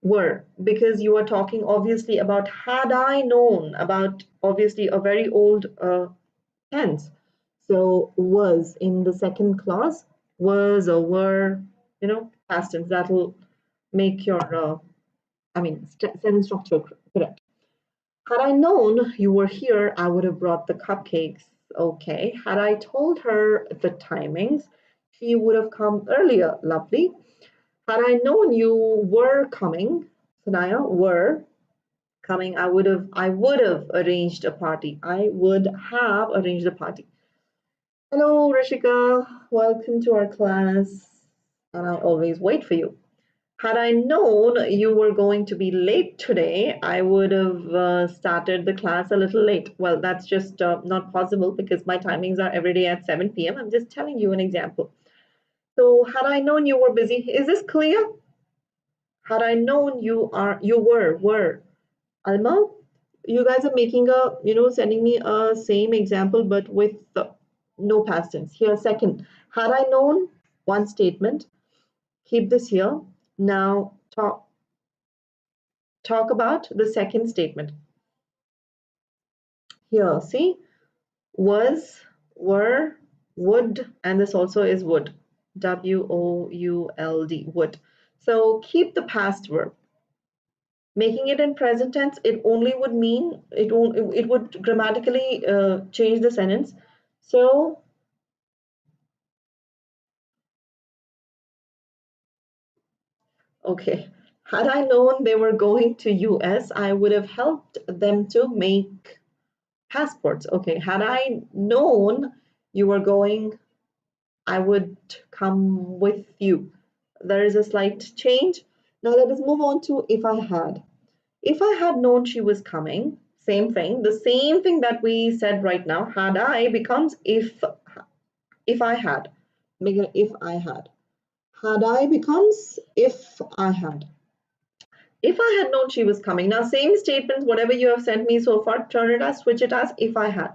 Were, because you are talking obviously about had I known, about obviously a very old tense. So was in the second clause, was or were, past tense. That will make your, sentence structure correct. Had I known you were here, I would have brought the cupcakes. Okay. Had I told her the timings, she would have come earlier. Lovely. Had I known you were coming, Sanaya, were coming, I would have arranged a party. I would have arranged a party. Hello, Rishika. Welcome to our class. And I always wait for you. Had I known you were going to be late today, I would have started the class a little late. Well, that's just not possible because my timings are every day at 7 p.m. I'm just telling you an example. So had I known you were busy, is this clear? Had I known you were. Alma, you guys are making sending me a same example, but with no past tense. Here, second, had I known, one statement, keep this here. Now talk about the second statement. Here, see, was, were, would, and this also is would. WOULD, would. So keep the past verb. Making it in present tense, it only would mean, it would grammatically change the sentence. So, okay, had I known they were going to US, I would have helped them to make passports. Okay, had I known you were going, I would come with you. There is a slight change. Now let us move on to if I had. If I had known she was coming, same thing, the same thing that we said right now, had I becomes if I had. Make it if I had. Had I becomes if I had. If I had known she was coming. Now, same statements, whatever you have sent me so far, turn it as, switch it as if I had.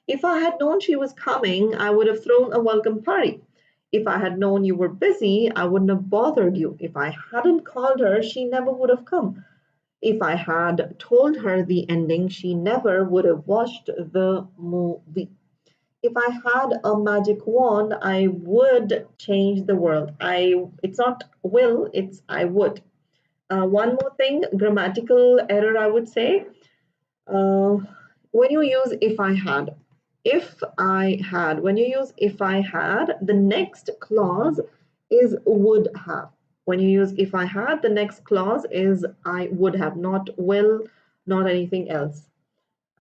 If I had known she was coming, I would have thrown a welcome party. If I had known you were busy, I wouldn't have bothered you. If I hadn't called her, she never would have come. If I had told her the ending, she never would have watched the movie. If I had a magic wand, I would change the world. It's not will, it's I would. One more thing, grammatical error, I would say. Uh, when you use when you use if I had, the next clause is would have. When you use if I had, the next clause is I would have, not will, not anything else.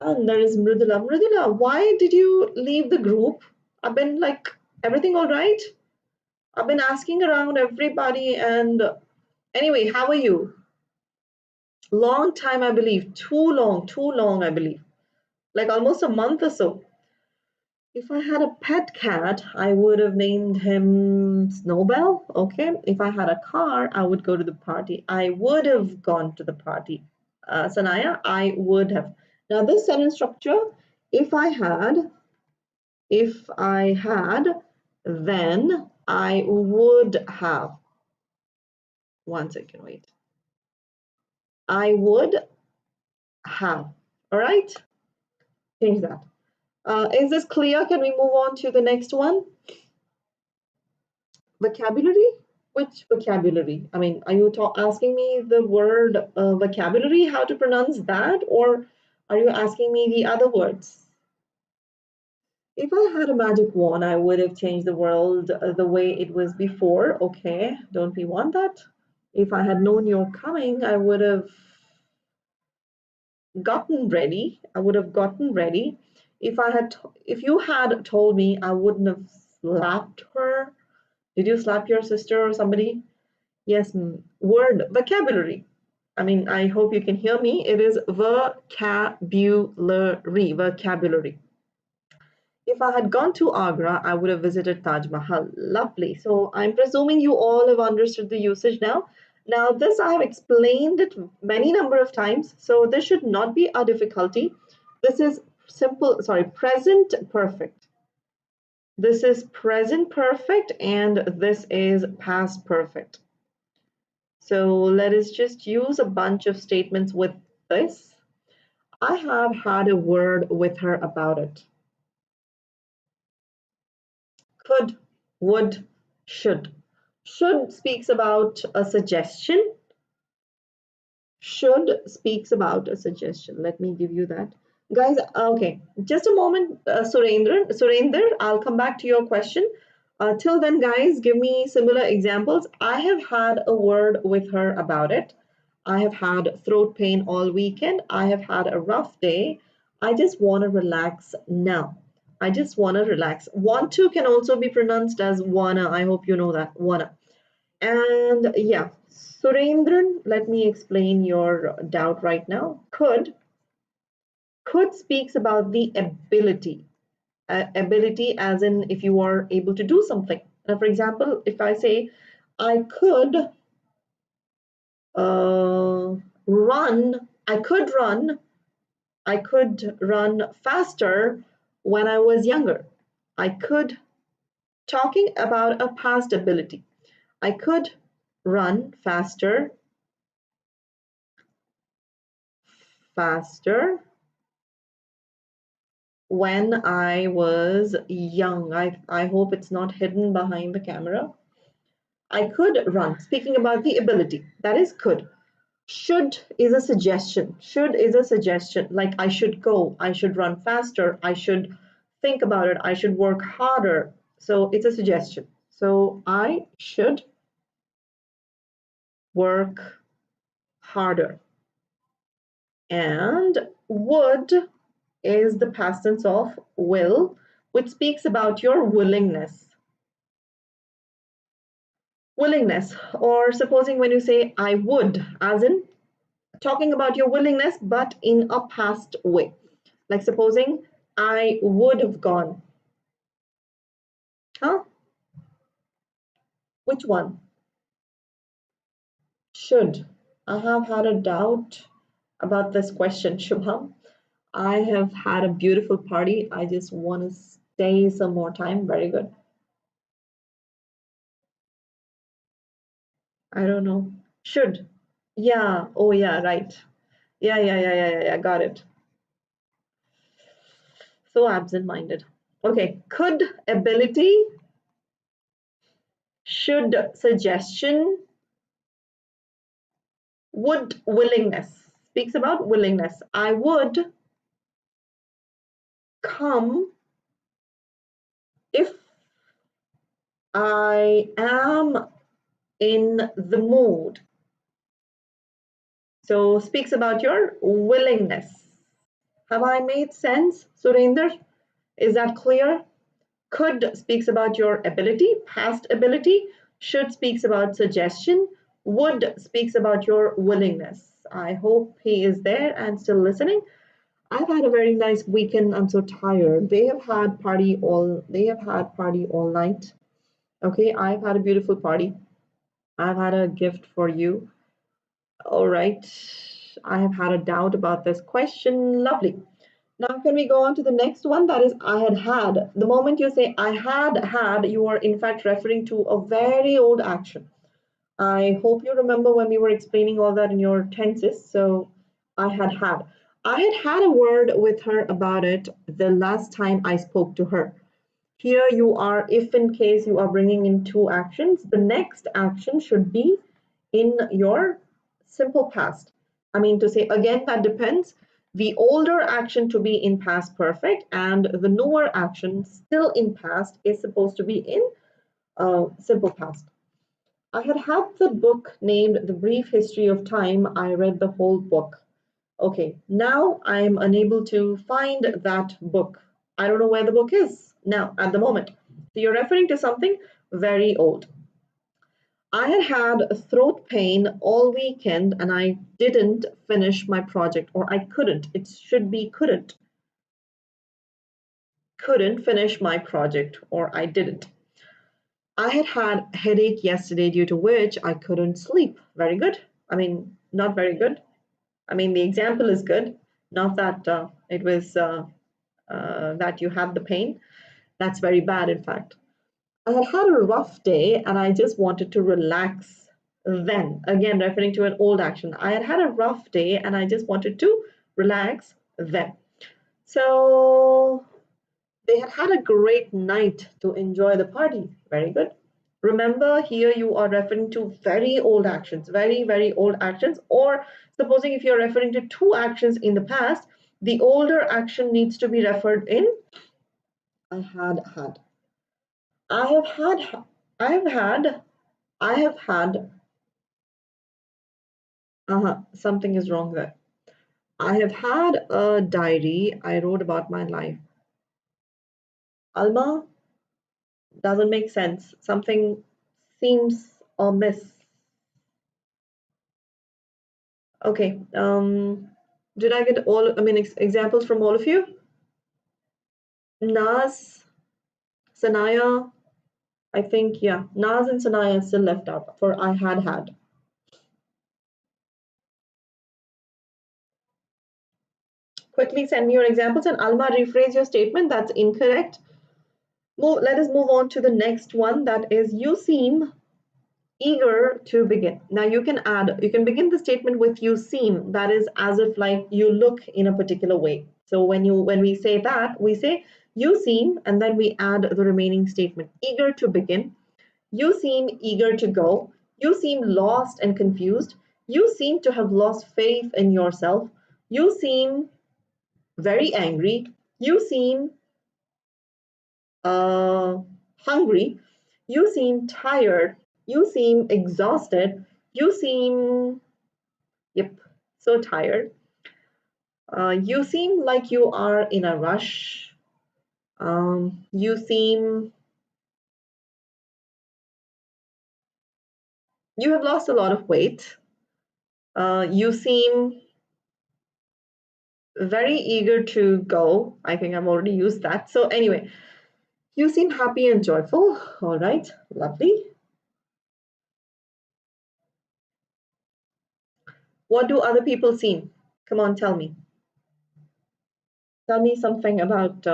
And there is Mridula. Mridula, why did you leave the group? I've been like, everything all right? I've been asking around everybody, and anyway, how are you? Long time, I believe. Too long, I believe. Like almost a month or so. If I had a pet cat, I would have named him Snowbell. Okay. If I had a car, I would go to the party. I would have gone to the party. Sanaya, I would have. Now, this sentence structure, if I had, if I had, then I would have. One second, wait. I would have. All right. Change that. Is this clear? Can we move on to the next one? Vocabulary? Which vocabulary? I mean, are you asking me the word vocabulary, how to pronounce that, or are you asking me the other words? If I had a magic wand, I would have changed the world the way it was before. Okay, don't we want that? If I had known you're coming, I would have gotten ready. I would have gotten ready. If you had told me, I wouldn't have slapped her. Did you slap your sister or somebody? Yes, word vocabulary. I mean, I hope you can hear me. It is vocabulary. Vocabulary. If I had gone to Agra, I would have visited Taj Mahal. Lovely. So I'm presuming you all have understood the usage now. Now, this I have explained it many number of times, so this should not be a difficulty. This is present perfect. This is present perfect, and this is past perfect. So let us just use a bunch of statements with this. I have had a word with her about it. Could, would, should. Should speaks about a suggestion. Should speaks about a suggestion. Let me give you that. Guys, okay, just a moment, Surender, I'll come back to your question. Till then, guys, give me similar examples. I have had a word with her about it. I have had throat pain all weekend. I have had a rough day. I just want to relax now. I just want to relax. Want to can also be pronounced as wanna. I hope you know that. Wanna. And yeah, Surendran, let me explain your doubt right now. Could speaks about the ability. Ability as in if you are able to do something. Now, for example, if I say, I could run, I could run faster when I was younger. I could, talking about a past ability. I could run faster when I was young. I hope it's not hidden behind the camera. I could run. Speaking about the ability, that is could. Should is a suggestion. Should is a suggestion. Like I should go, I should run faster, I should think about it, I should work harder. So it's a suggestion. So I should work harder. And would is the past tense of will, which speaks about your willingness. Willingness, or supposing when you say I would, as in talking about your willingness, but in a past way. Like supposing I would have gone. Huh? Which one? Should. I have had a doubt about this question, Shubham. I have had a beautiful party. I just want to stay some more time. Very good. I don't know. Should. Yeah. Oh, yeah, right. Yeah. Got it. So absent-minded. Okay. Could, ability, should, suggestion, would, willingness. Speaks about willingness. I would come if I am in the mood. So speaks about your willingness. Have I made sense, Surinder? Is that clear? Could speaks about your ability, past ability. Should speaks about suggestion. Would speaks about your willingness. I hope he is there and still listening. I've had a very nice weekend. I'm so tired. They have had party all night. Okay, I've had a beautiful party. I've had a gift for you. All right. I have had a doubt about this question. Lovely. Now, can we go on to the next one? That is, I had had. The moment you say I had had, you are in fact referring to a very old action. I hope you remember when we were explaining all that in your tenses. So, I had had. I had had a word with her about it the last time I spoke to her. Here you are, if in case you are bringing in two actions, the next action should be in your simple past. I mean to say, again, that depends. The older action to be in past perfect and the newer action still in past is supposed to be in simple past. I had had the book named The Brief History of Time. I read the whole book. Okay, now I'm unable to find that book. I don't know where the book is now at the moment. So you're referring to something very old. I had had a throat pain all weekend and I didn't finish my project, or I couldn't. It should be couldn't. Couldn't finish my project, or I didn't. I had had a headache yesterday due to which I couldn't sleep. Very good. I mean, not very good. I mean, the example is good, not that it was that you had the pain. That's very bad, in fact. I had had a rough day and I just wanted to relax then. Again, referring to an old action. I had had a rough day and I just wanted to relax then. So they had had a great night to enjoy the party. Very good. Remember, here you are referring to very old actions, very old actions. Or supposing if you're referring to two actions in the past, the older action needs to be referred in I had had. I have had, I have had, I have had, something is wrong there. I have had a diary. I wrote about my life. Alma doesn't make sense. Something seems amiss. Okay. Did I get all, I mean, examples from all of you? Naz, Sanaya, I think, yeah. Naz and Sanaya still left out for I had had. Quickly send me your examples and Alma, rephrase your statement. That's incorrect. Let us move on to the next one. That is, you seem eager to begin. Now you can begin the statement with you seem. That is as if like you look in a particular way. So when we say that, we say you seem, and then we add the remaining statement. Eager to begin. You seem eager to go. You seem lost and confused. You seem to have lost faith in yourself. You seem very angry. You seem uh, hungry. You seem tired. You seem exhausted. You seem, yep, so tired. You seem like you are in a rush. You seem, you have lost a lot of weight. You seem very eager to go. I think I've already used that. So, anyway, you seem happy and joyful. All right, lovely. What do other people seem? Come on, tell me. Tell me something about,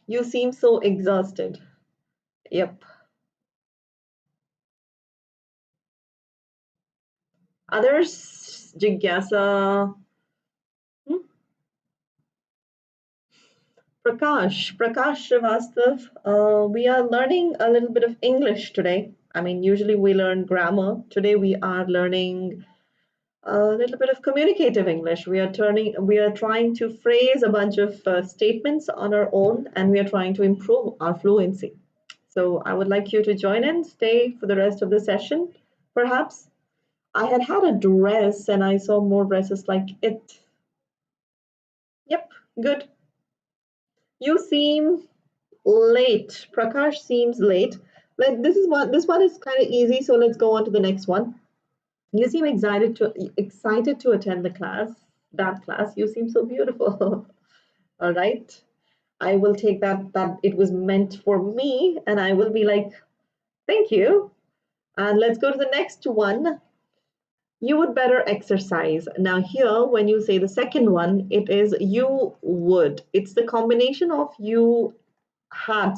you seem so exhausted. Yep. Others, Jigyasa, hmm? Prakash Srivastav. We are learning a little bit of English today. I mean, usually we learn grammar. Today we are learning a little bit of communicative English. We are trying to phrase a bunch of statements on our own, and we are trying to improve our fluency. So I would like you to join in, stay for the rest of the session, perhaps. I had had a dress and I saw more dresses like it. Yep, good. You seem late. Prakash seems late. This one is kind of easy, so let's go on to the next one. You seem excited to attend the class. That class. You seem so beautiful. All right. I will take that it was meant for me, and I will be like, thank you. And let's go to the next one. You would better exercise. Now, here, when you say the second one, it is you would. It's the combination of you had.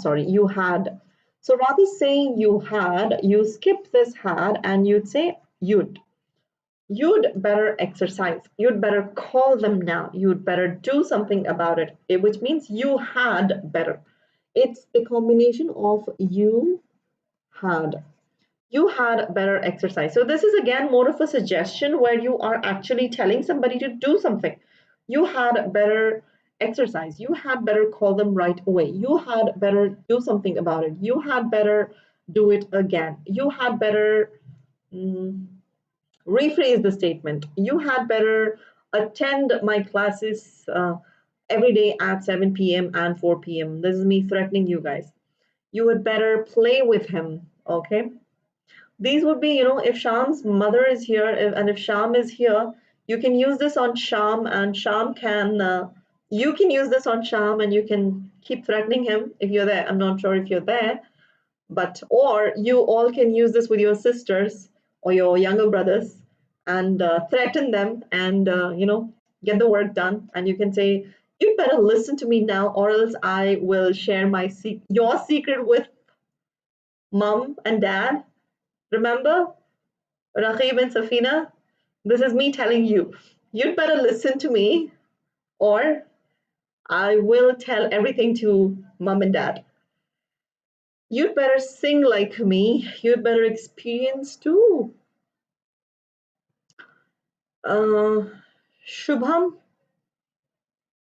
So rather saying you had, you skip this had and you'd say you'd. You'd better exercise. You'd better call them now. You'd better do something about it, which means you had better. It's the combination of you had. You had better exercise. So this is again more of a suggestion where you are actually telling somebody to do something. You had better exercise. You had better call them right away. You had better do something about it. You had better do it again. You had better rephrase the statement. You had better attend my classes every day at 7 p.m. and 4 p.m. This is me threatening you guys. You had better play with him. Okay. These would be, if Sham's mother is here and if Sham is here, you can use this on Sham and Sham can, you can use this on Sham and you can keep threatening him if you're there. I'm not sure if you're there, or you all can use this with your sisters or your younger brothers and threaten them and, get the work done. And you can say, you better listen to me now or else I will share your secret with mom and dad. Remember? Raghib and Safina, this is me telling you, you'd better listen to me or I will tell everything to mom and dad. You'd better sing like me. You'd better experience too. Shubham,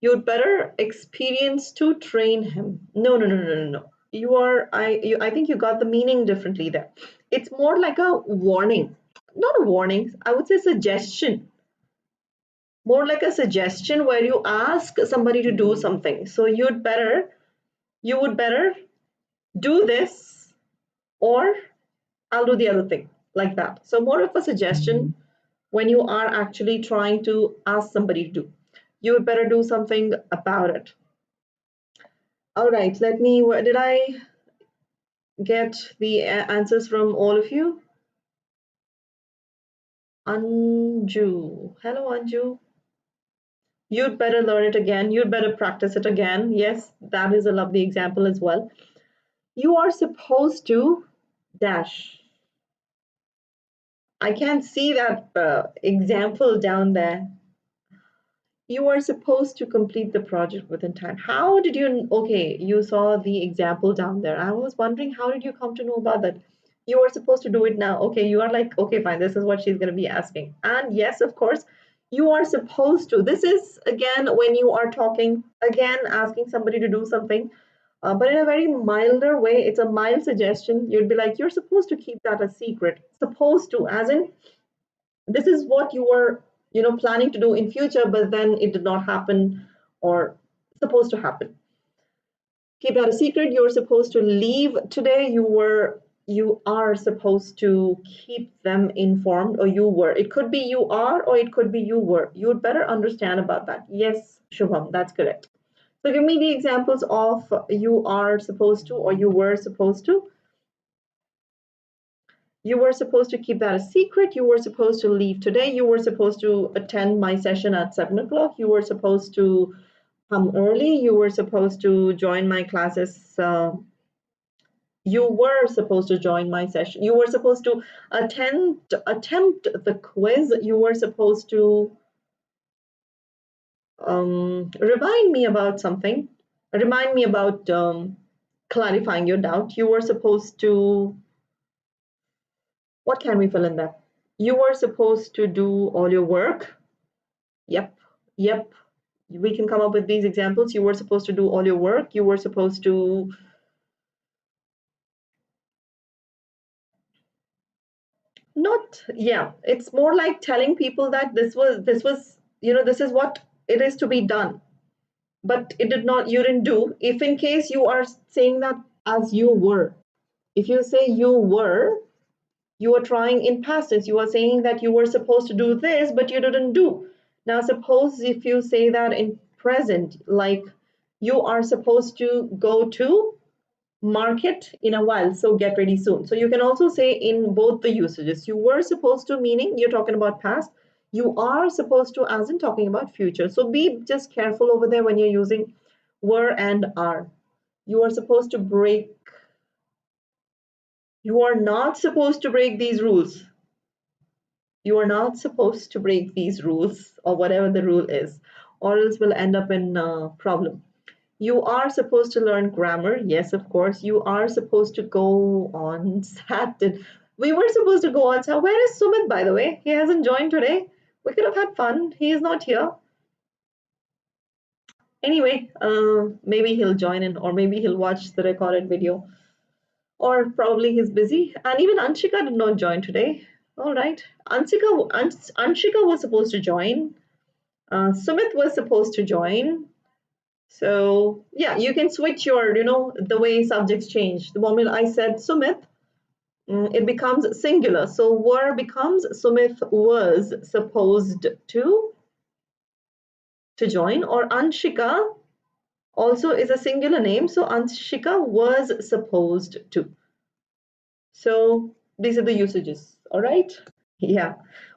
you'd better experience to train him. No, no, no, no, no, no. I think you got the meaning differently there. It's more like a warning. Not a warning, I would say suggestion. More like a suggestion where you ask somebody to do something. So you would better do this or I'll do the other thing, like that. So more of a suggestion when you are actually trying to ask somebody to do. You would better do something about it. All right, did I get the answers from all of you? Anju. Hello, Anju. You'd better learn it again. You'd better practice it again. Yes, that is a lovely example as well. You are supposed to dash. I can't see that example down there. You are supposed to complete the project within time. How did you, okay, you saw the example down there. I was wondering, how did you come to know about that? You are supposed to do it now. Okay, you are like, okay, fine, this is what she's going to be asking. And yes, of course, you are supposed to. This is, again, when you are talking, again, asking somebody to do something, but in a very milder way. It's a mild suggestion. You'd be like, you're supposed to keep that a secret. Supposed to, as in, this is what you were planning to do in future, but then it did not happen or supposed to happen. Keep that a secret. You're supposed to leave today. You are supposed to keep them informed, or you were. It could be you are, or it could be you were. You'd better understand about that. Yes, Shubham, that's correct. So give me the examples of you are supposed to or you were supposed to. You were supposed to keep that a secret. You were supposed to leave today. You were supposed to attend my session at 7 o'clock. You were supposed to come early. You were supposed to join my classes. You were supposed to join my session. You were supposed to attempt the quiz. You were supposed to remind me about something. Remind me about clarifying your doubt. You were supposed to, what can we fill in there? You were supposed to do all your work. Yep, yep. We can come up with these examples. You were supposed to do all your work. You were supposed to not, yeah, it's more like telling people that this was, this is what it is to be done. But it did not, you didn't do. If in case you are saying that as you were, if you say you are trying in past tense, you are saying that you were supposed to do this, but you didn't do. Now, suppose if you say that in present, like you are supposed to go to market in a while, so get ready soon. So you can also say in both the usages, you were supposed to, meaning you're talking about past, you are supposed to as in talking about future. So be just careful over there when you're using were and are. You are supposed to break, you are not supposed to break these rules. You are not supposed to break these rules or whatever the rule is, or else we'll end up in a problem. You are supposed to learn grammar. Yes, of course. You are supposed to go on Saturday. We were supposed to go on Saturday. Where is Sumit, by the way? He hasn't joined today. We could have had fun. He is not here. Anyway, maybe he'll join in, or maybe he'll watch the recorded video, or probably he's busy. And even Anshika did not join today. All right. Anshika was supposed to join. Sumit was supposed to join. So yeah, you can switch your, the way subjects change. The moment I said Sumit, it becomes singular. So were becomes Sumit was supposed to join, or Anshika also is a singular name. So Anshika was supposed to. So these are the usages. All right. Yeah,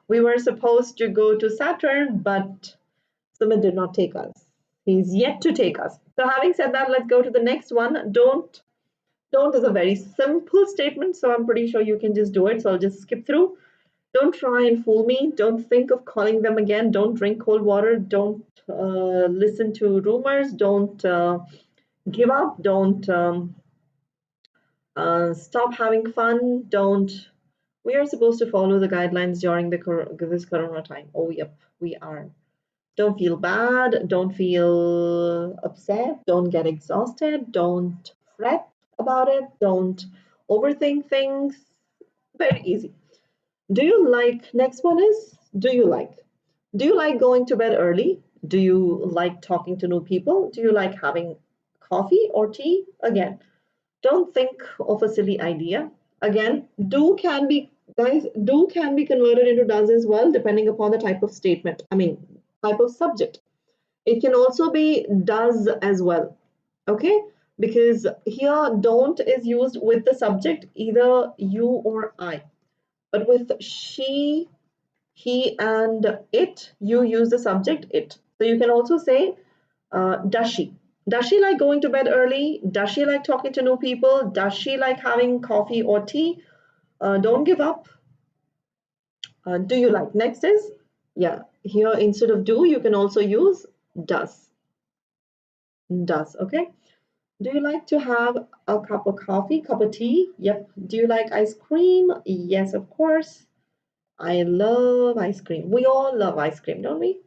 we were supposed to go to Saturn, but Sumit did not take us. He's yet to take us. So having said that, let's go to the next one. Don't is a very simple statement, so I'm pretty sure you can just do it. So I'll just skip through. Don't try and fool me. Don't think of calling them again. Don't drink cold water. Don't listen to rumors. Don't give up. Don't stop having fun. Don't. We are supposed to follow the guidelines during this corona time. Oh, yep, we are. Don't feel bad. Don't feel upset. Don't get exhausted. Don't fret about it. Don't overthink things. Very easy. Do you like, next one is, do you like? Do you like going to bed early? Do you like talking to new people? Do you like having coffee or tea? Again, don't think of a silly idea. Again, do can be, guys, do can be converted into does as well, depending upon the type of statement. I mean, type of subject. It can also be does as well. Okay, because here don't is used with the subject, either you or I. But with she, he, and it, you use the subject it. So you can also say, does she? Does she like going to bed early? Does she like talking to new people? Does she like having coffee or tea? Don't give up. Do you like? Next is, yeah, here instead of do, you can also use does. Does, okay? Do you like to have a cup of coffee, cup of tea? Yep. Do you like ice cream? Yes, of course. I love ice cream. We all love ice cream, don't we?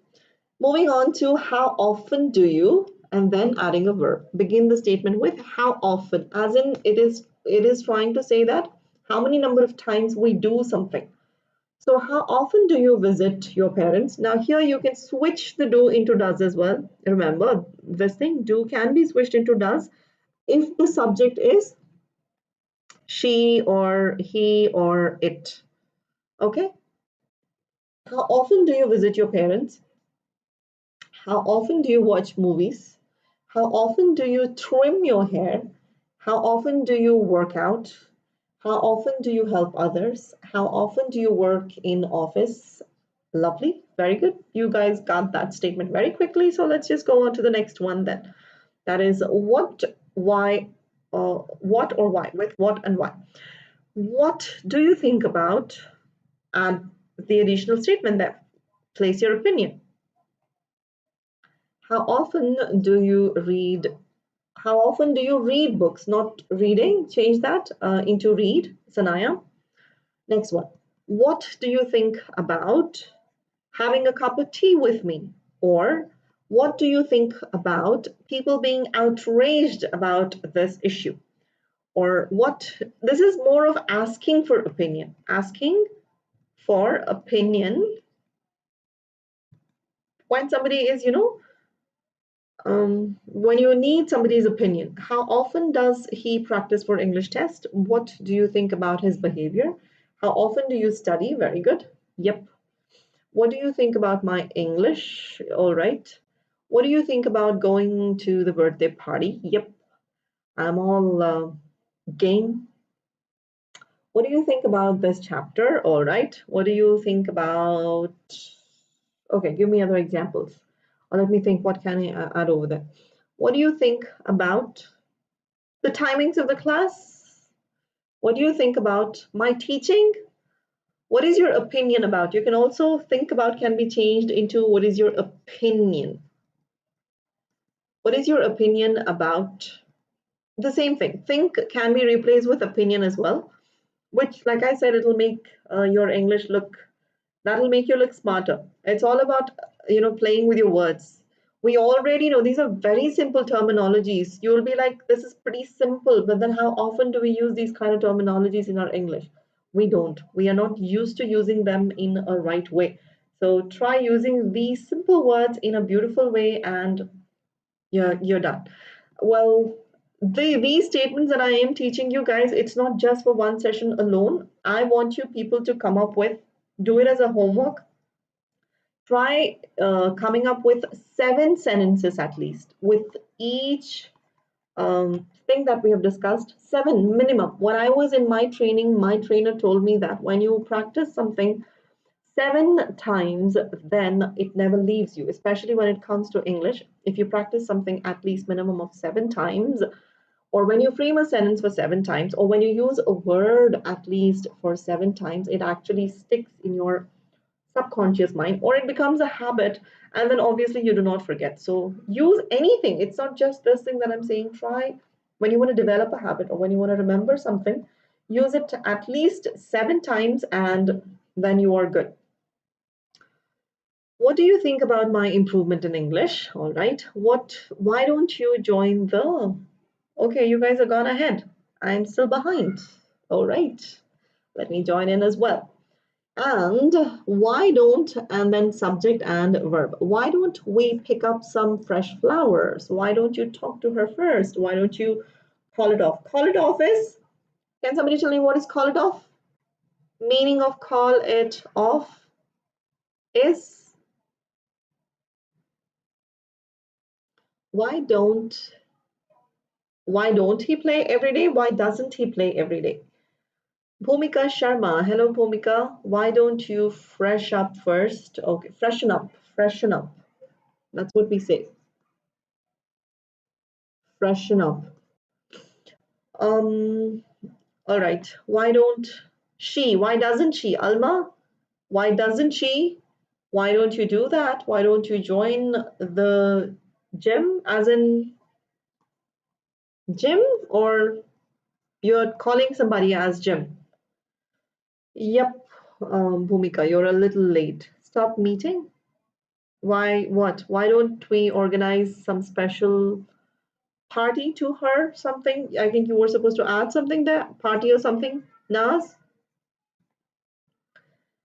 Moving on to how often do you, and then adding a verb. Begin the statement with how often, as in it is trying to say that how many number of times we do something. So how often do you visit your parents? Now here you can switch the do into does as well. Remember, this thing do can be switched into does if the subject is she or he or it. Okay? How often do you visit your parents? How often do you watch movies? How often do you trim your hair? How often do you work out? How often do you help others? How often do you work in office? Lovely, very good. You guys got that statement very quickly. So let's just go on to the next one then. That is what, why, what or why, with what and why. What do you think about, and the additional statement there, place your opinion. How often do you read? How often do you read books? Not reading, change that into read, Sanaya. Next one. What do you think about having a cup of tea with me? Or what do you think about people being outraged about this issue? Or what, this is more of asking for opinion. Asking for opinion when somebody is, when you need somebody's opinion. How often does he practice for English test? What do you think about his behavior? How often do you study? Very good. Yep. What do you think about my English? All right. What do you think about going to the birthday party? Yep. I'm all game. What do you think about this chapter? All right. What do you think about? Okay, give me other examples. Or let me think, what can I add over there? What do you think about the timings of the class? What do you think about my teaching? What is your opinion about? You can also think about can be changed into what is your opinion? What is your opinion about the same thing? Think can be replaced with opinion as well, which, like I said, it'll make your English look, that'll make you look smarter. It's all about, playing with your words. We already know these are very simple terminologies. You'll be like, this is pretty simple, but then how often do we use these kind of terminologies in our English? We don't. We are not used to using them in a right way. So try using these simple words in a beautiful way and you're done. Well, these statements that I am teaching you guys, it's not just for one session alone. I want you people to come up with, do it as a homework. Try coming up with 7 sentences at least with each thing that we have discussed. 7 minimum. When I was in my training, my trainer told me that when you practice something 7 times, then it never leaves you, especially when it comes to English. If you practice something at least minimum of 7 times, or when you frame a sentence for 7 times, or when you use a word at least for 7 times, it actually sticks in your subconscious mind, or it becomes a habit, and then obviously you do not forget. So use anything. It's not just this thing that I'm saying. Try when you want to develop a habit or when you want to remember something, use it at least 7 times, and then you are good. What do you think about my improvement in English? All right. Why don't you join the, okay, you guys are gone ahead. I'm still behind. All right. Let me join in as well. And why don't, and then subject and verb. Why don't we pick up some fresh flowers? Why don't you talk to her first? Why don't you call it off? Call it off is, can somebody tell me what is call it off? Meaning of call it off is, why don't he play every day? Why doesn't he play every day? Bhumika Sharma. Hello, Bhumika. Why don't you fresh up first? Okay, freshen up. Freshen up. That's what we say. Freshen up. Um, all right. Why don't she? Why doesn't she? Alma, why doesn't she? Why don't you do that? Why don't you join the gym? As in gym, or you're calling somebody as gym? Yep, Bhumika, you're a little late. Stop meeting. Why, what? Why don't we organize some special party to her? Something? I think you were supposed to add something there, party or something. Naz?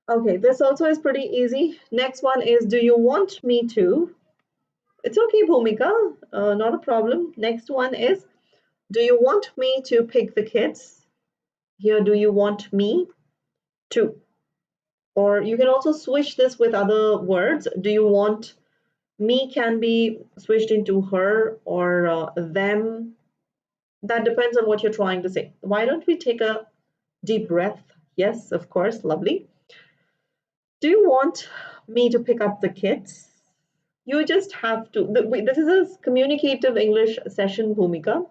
Okay, this also is pretty easy. Next one is, do you want me to? It's okay, Bhumika, not a problem. Next one is, do you want me to pick the kids? Here, do you want me to? Or you can also switch this with other words. Do you want, me can be switched into her or them. That depends on what you're trying to say. Why don't we take a Deep breath. Yes, of course. Lovely. Do you want me to pick up the kids? You just have to. This is a communicative English session, Bhumika.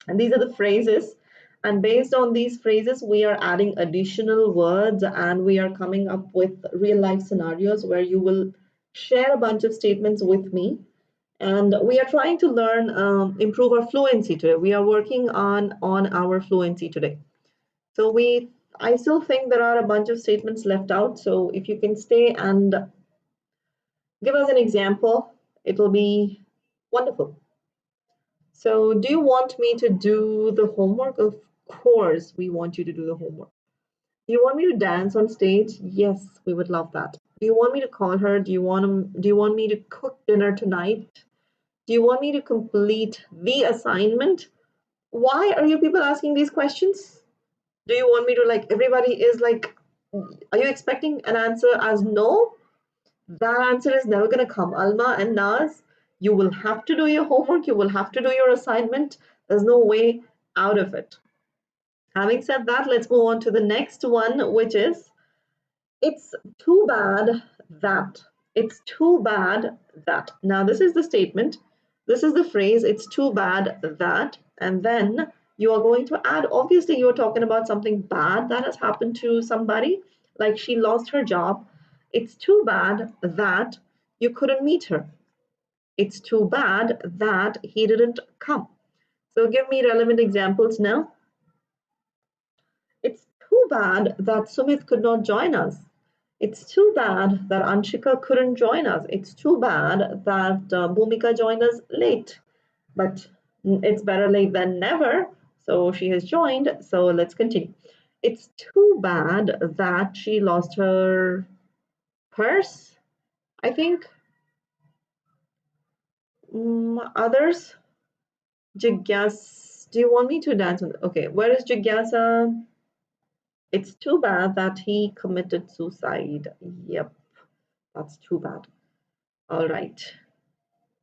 And these are the phrases. And based on these phrases, we are adding additional words and we are coming up with real life scenarios where you will share a bunch of statements with me. And we are trying to learn, improve our fluency today. We are working on our fluency today. So I still think there are a bunch of statements left out. So if you can stay and give us an example, it'll be wonderful. So do you want me to do the homework? Of course, we want you to do the homework. Do you want me to dance on stage? Yes, we would love that. Do you want me to call her? Do you want me to cook dinner tonight? Do you want me to complete the assignment? Why are you people asking these questions? Do you want me to, like, everybody is like, are you expecting an answer as no? That answer is never going to come. Alma and Naz, you will have to do your homework. You will have to do your assignment. There's no way out of it. Having said that, let's move on to the next one, which is, it's too bad that. It's too bad that. Now, this is the statement. This is the phrase, it's too bad that. And then you are going to add, obviously, you're talking about something bad that has happened to somebody, like she lost her job. It's too bad that you couldn't meet her. It's too bad that he didn't come. So give me relevant examples now. It's too bad that Sumit could not join us. It's too bad that Anshika couldn't join us. It's too bad that Bhumika joined us late. But it's better late than never. So she has joined. So let's continue. It's too bad that she lost her purse, I think. Others? Jigyas. Do you want me to dance? Okay, where is Jigyasa? It's too bad that he committed suicide. Yep, that's too bad. All right.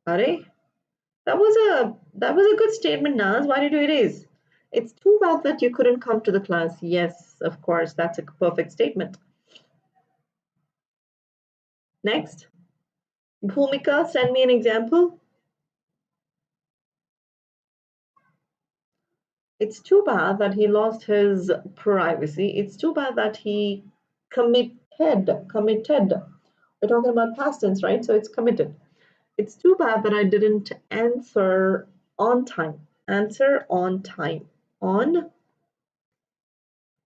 Are that was a good statement, Naz. Why did you erase? It's too bad that you couldn't come to the class. Yes, of course, that's a perfect statement. Next. Bhumika, send me an example. It's too bad that he lost his privacy. It's too bad that he committed. We're talking about past tense, right? So it's committed. It's too bad that I didn't answer on time. Answer on time. On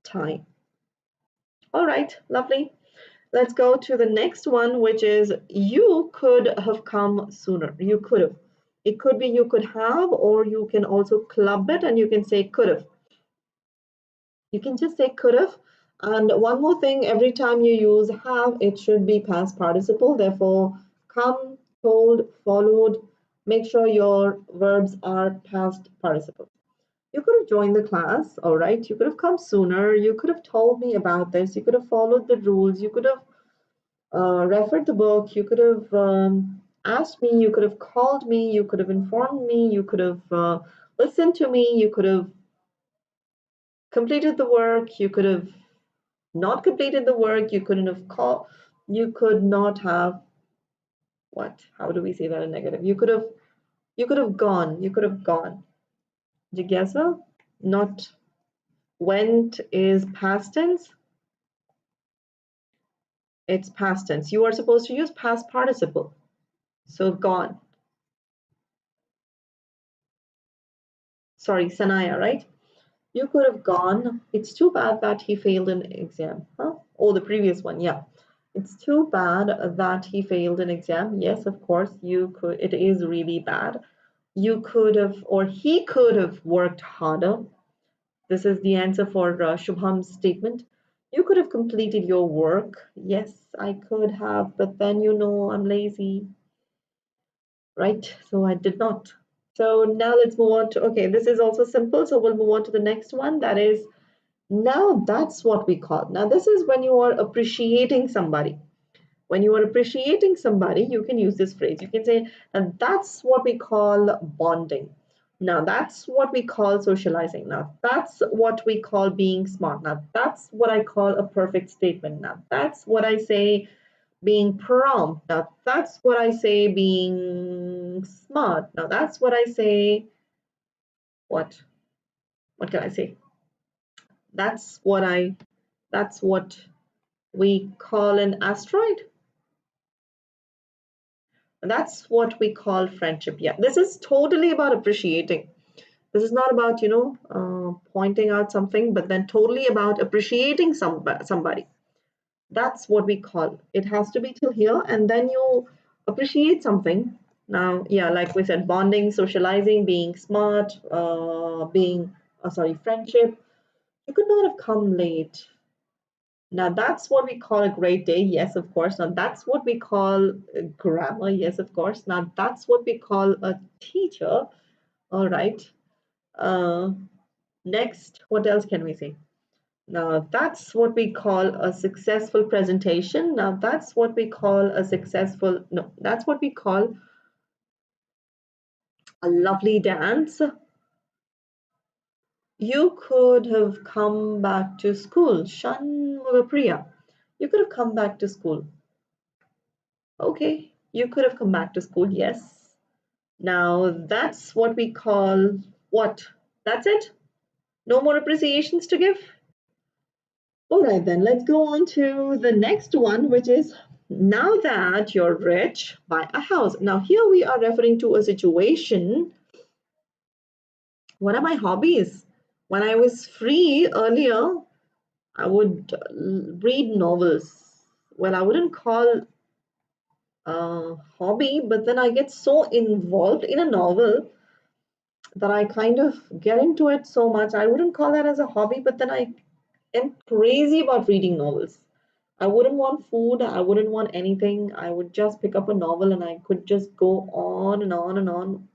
time. All right, lovely. Let's go to the next one, which is you could have come sooner. You could have. It could be you could have, or you can also club it and you can say could have. You can just say could have. And one more thing, every time you use have, it should be past participle. Therefore, come, told, followed. Make sure your verbs are past participle. You could have joined the class, all right? You could have come sooner. You could have told me about this. You could have followed the rules. You could have referred the book. You could have asked me. You could have called me. You could have informed me. You could have listened to me. You could have completed the work. You could have not completed the work. You couldn't have called. You could not have what? How do we say that in negative? You could have gone. You could have gone. Jigyasa, not went is past tense. It's past tense. You are supposed to use past participle. So gone. Sorry, Sanaya, right? You could have gone. It's too bad that he failed an exam. Huh? Oh, the previous one, yeah. It's too bad that he failed an exam. Yes, of course, you could. It is really bad. You could have, or he could have worked harder. This is the answer for Shubham's statement. You could have completed your work. Yes, I could have, but then I'm lazy, right? So I did not. So now let's move on to, okay, this is also simple. So we'll move on to the next one. That is, now that's what we call. Now this is when you are appreciating somebody. When you are appreciating somebody, you can use this phrase. You can say, and that's what we call bonding. Now that's what we call socializing. Now that's what we call being smart. Now that's what I call a perfect statement. Now that's what I say being prompt. Now that's what I say being smart. Now that's what I say. What? What can I say? That's what I. That's what we call an asteroid. That's what we call friendship. Yeah, this is totally about appreciating. This is not about, pointing out something, but then totally about appreciating somebody. That's what we call. It has to be till here, and then you appreciate something. Now, yeah, like we said, bonding, socializing, being smart, friendship. You could not have come late. Now that's what we call a great day. Yes, of course. Now that's what we call grammar. Yes, of course. Now that's what we call a teacher. All right. Uh, Next, what else can we say? Now that's what we call a successful presentation. Now that's what we call a successful, no, that's what we call a lovely dance. You could have come back to school. Shan Priya. You could have come back to school. Okay, you could have come back to school, yes. Now that's what we call what? That's it? No more appreciations to give? All right, then let's go on to the next one, which is now that you're rich, buy a house. Now, here we are referring to a situation. What are my hobbies? When I was free earlier, I would read novels. Well, I wouldn't call hobby, but then I get so involved in a novel that I kind of get into it so much. I wouldn't call that as a hobby, but then I am crazy about reading novels. I wouldn't want food, I wouldn't want anything. I would just pick up a novel and I could just go on and on and on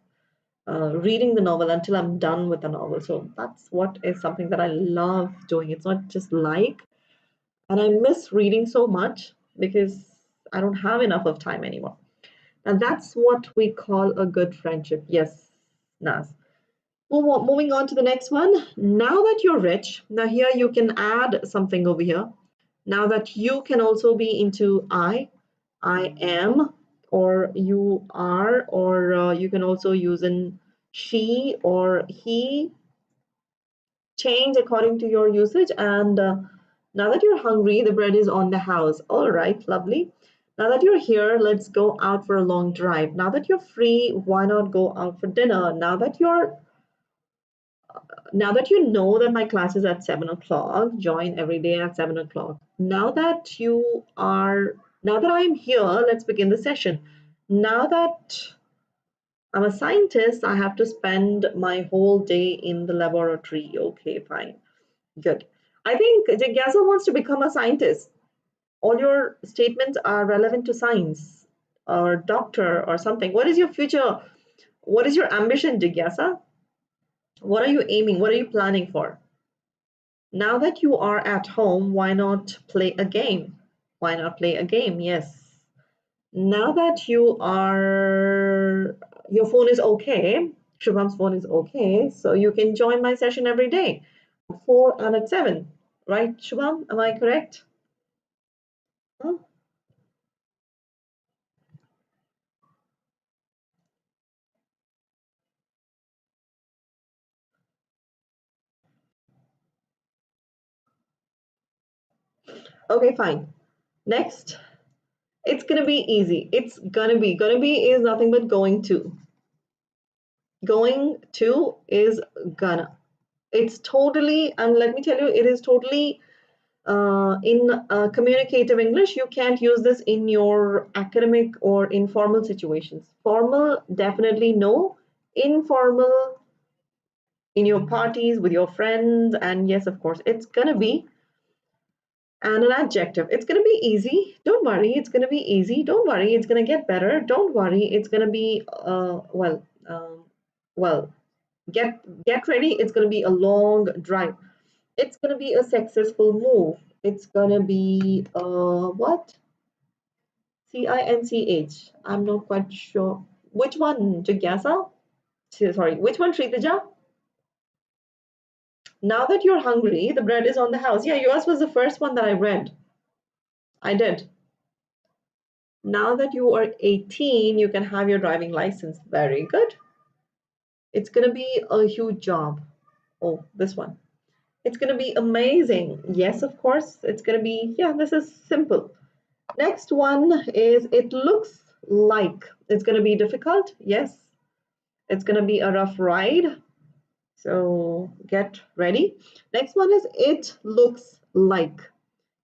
reading the novel until I'm done with the novel. So that's what is something that I love doing. It's not just like, and I miss reading so much because I don't have enough of time anymore. And that's what we call a good friendship. Yes, Naz. Moving on to the next one. Now that you're rich, now here you can add something over here. Now that you can also be into I am, or you are, or you can also use in she or he. Change according to your usage. And now that you're hungry, the bread is on the house. All right, lovely. Now that you're here, let's go out for a long drive. Now that you're free, why not go out for dinner? Now that you know that my class is at 7 o'clock, join every day at 7 o'clock. Now that I'm here, let's begin the session. Now that I'm a scientist, I have to spend my whole day in the laboratory. Okay, fine. Good. I think Jigyasa wants to become a scientist. All your statements are relevant to science or doctor or something. What is your future? What is your ambition, Jigyasa? What are you aiming? What are you planning for? Now that you are at home, why not play a game? Why not play a game? Yes. Now that your phone is okay, Shubham's phone is okay, so you can join my session every day, 4 and at 7. Right, Shubham? Am I correct? Huh? Okay, fine. Next, it's gonna be easy. It's gonna be. Gonna be is nothing but going to. Going to is gonna. It's totally, and let me tell you, it is totally in communicative English. You can't use this in your academic or informal situations. Formal, definitely no. Informal, in your parties with your friends, and yes, of course, it's gonna be. And an adjective. It's going to be easy. Don't worry. It's going to be easy. Don't worry. It's going to get better. Don't worry. It's going to be well. Get ready. It's going to be a long drive. It's going to be a successful move. It's going to be what? CINCH. I'm not quite sure which one. Jigyasa. Sorry, which one, Shritaja? Now that you're hungry, the bread is on the house. Yeah, yours was the first one that I read. I did. Now that you are 18, you can have your driving license. Very good. It's going to be a huge job. Oh, this one. It's going to be amazing. Yes, of course. It's going to be, yeah, this is simple. Next one is it looks like. It's going to be difficult. Yes. It's going to be a rough ride. So get ready. Next one is it looks like.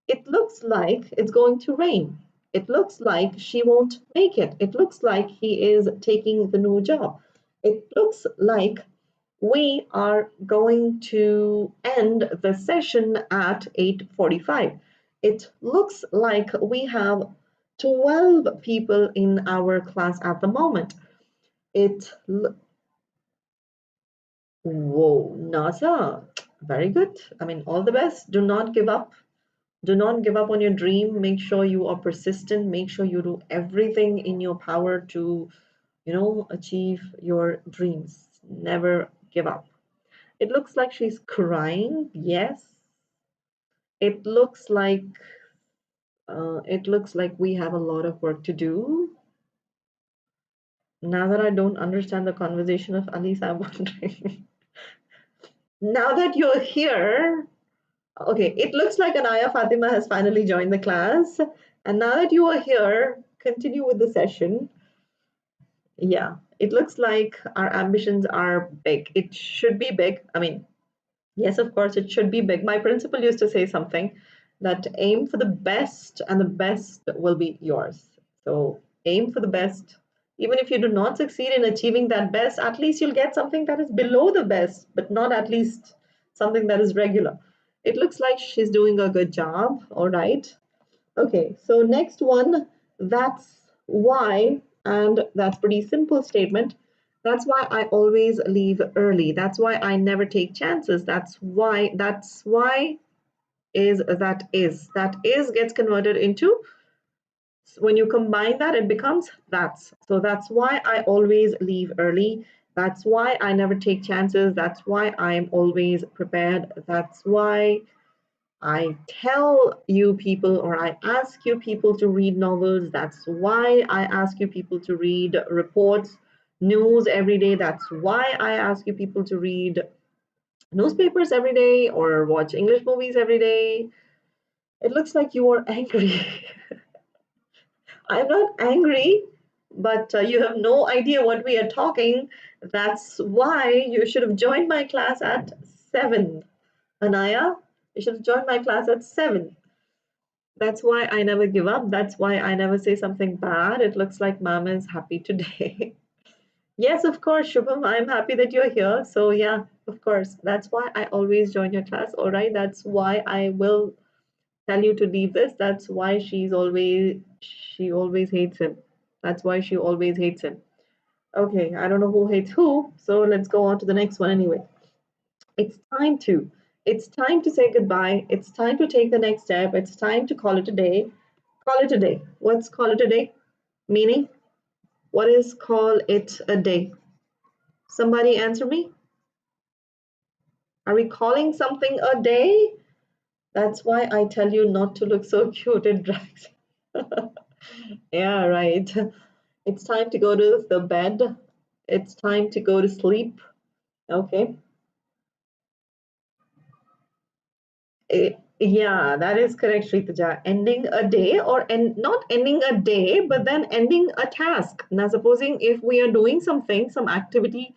It looks like it's going to rain. It looks like she won't make it. It looks like he is taking the new job. It looks like we are going to end the session at 8:45. It looks like we have 12 people in our class at the moment. Whoa, NASA, very good. I mean, all the best. Do not give up. Do not give up on your dream. Make sure you are persistent. Make sure you do everything in your power to, achieve your dreams. Never give up. It looks like she's crying. Yes. It looks like we have a lot of work to do. Now that I don't understand the conversation of Alice, I'm wondering. Now that you're here, okay, it looks like Anaya Fatima has finally joined the class. And now that you are here, continue with the session. Yeah, it looks like our ambitions are big. It should be big. I mean, yes, of course, it should be big. My principal used to say something that aim for the best and the best will be yours. So aim for the best. Even if you do not succeed in achieving that best, at least you'll get something that is below the best, but not at least something that is regular. It looks like she's doing a good job. All right. Okay, so next one, that's why, and that's pretty simple statement. That's why I always leave early. That's why I never take chances. That's why is that is. That is gets converted into, when you combine that, it becomes that's. So that's why I always leave early. That's why I never take chances. That's why I'm always prepared. That's why I tell you people, or I ask you people to read novels. That's why I ask you people to read reports, news every day. That's why I ask you people to read newspapers every day or watch English movies every day. It looks like you are angry. I'm not angry, but you have no idea what we are talking. That's why you should have joined my class at 7. Anaya, you should have joined my class at 7. That's why I never give up. That's why I never say something bad. It looks like Mama is happy today. Yes, of course, Shubham. I'm happy that you're here. So, yeah, of course. That's why I always join your class. All right. That's why I will tell you to leave this. That's why she always hates him. That's why she always hates him. Okay. I don't know who hates who. So, let's go on to the next one anyway. It's time to. It's time to say goodbye. It's time to take the next step. It's time to call it a day. Call it a day. What's call it a day? Meaning? What is call it a day? Somebody answer me. Are we calling something a day? That's why I tell you not to look so cute. It drags. Yeah, right. It's time to go to the bed. It's time to go to sleep. Okay. Yeah, that is correct, Shritaja. Ending a day, or not ending a day, but then ending a task. Now, supposing if we are doing something, some activity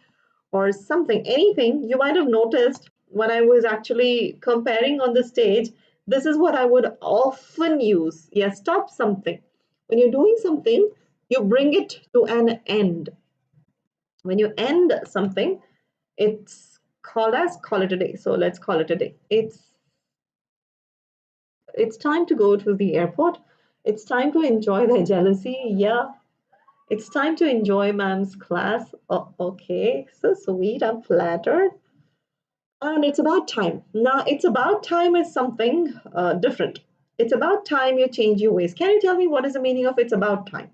or something, anything, you might have noticed when I was actually comparing on the stage, this is what I would often use. Yeah, stop something. When you're doing something, you bring it to an end. When you end something, it's called as call it a day. So let's call it a day. It's time to go to the airport. It's time to enjoy the jealousy. Yeah. It's time to enjoy ma'am's class. Oh, okay. So sweet. I'm flattered. And it's about time. Now, it's about time is something different. It's about time you change your ways. Can you tell me what is the meaning of it's about time?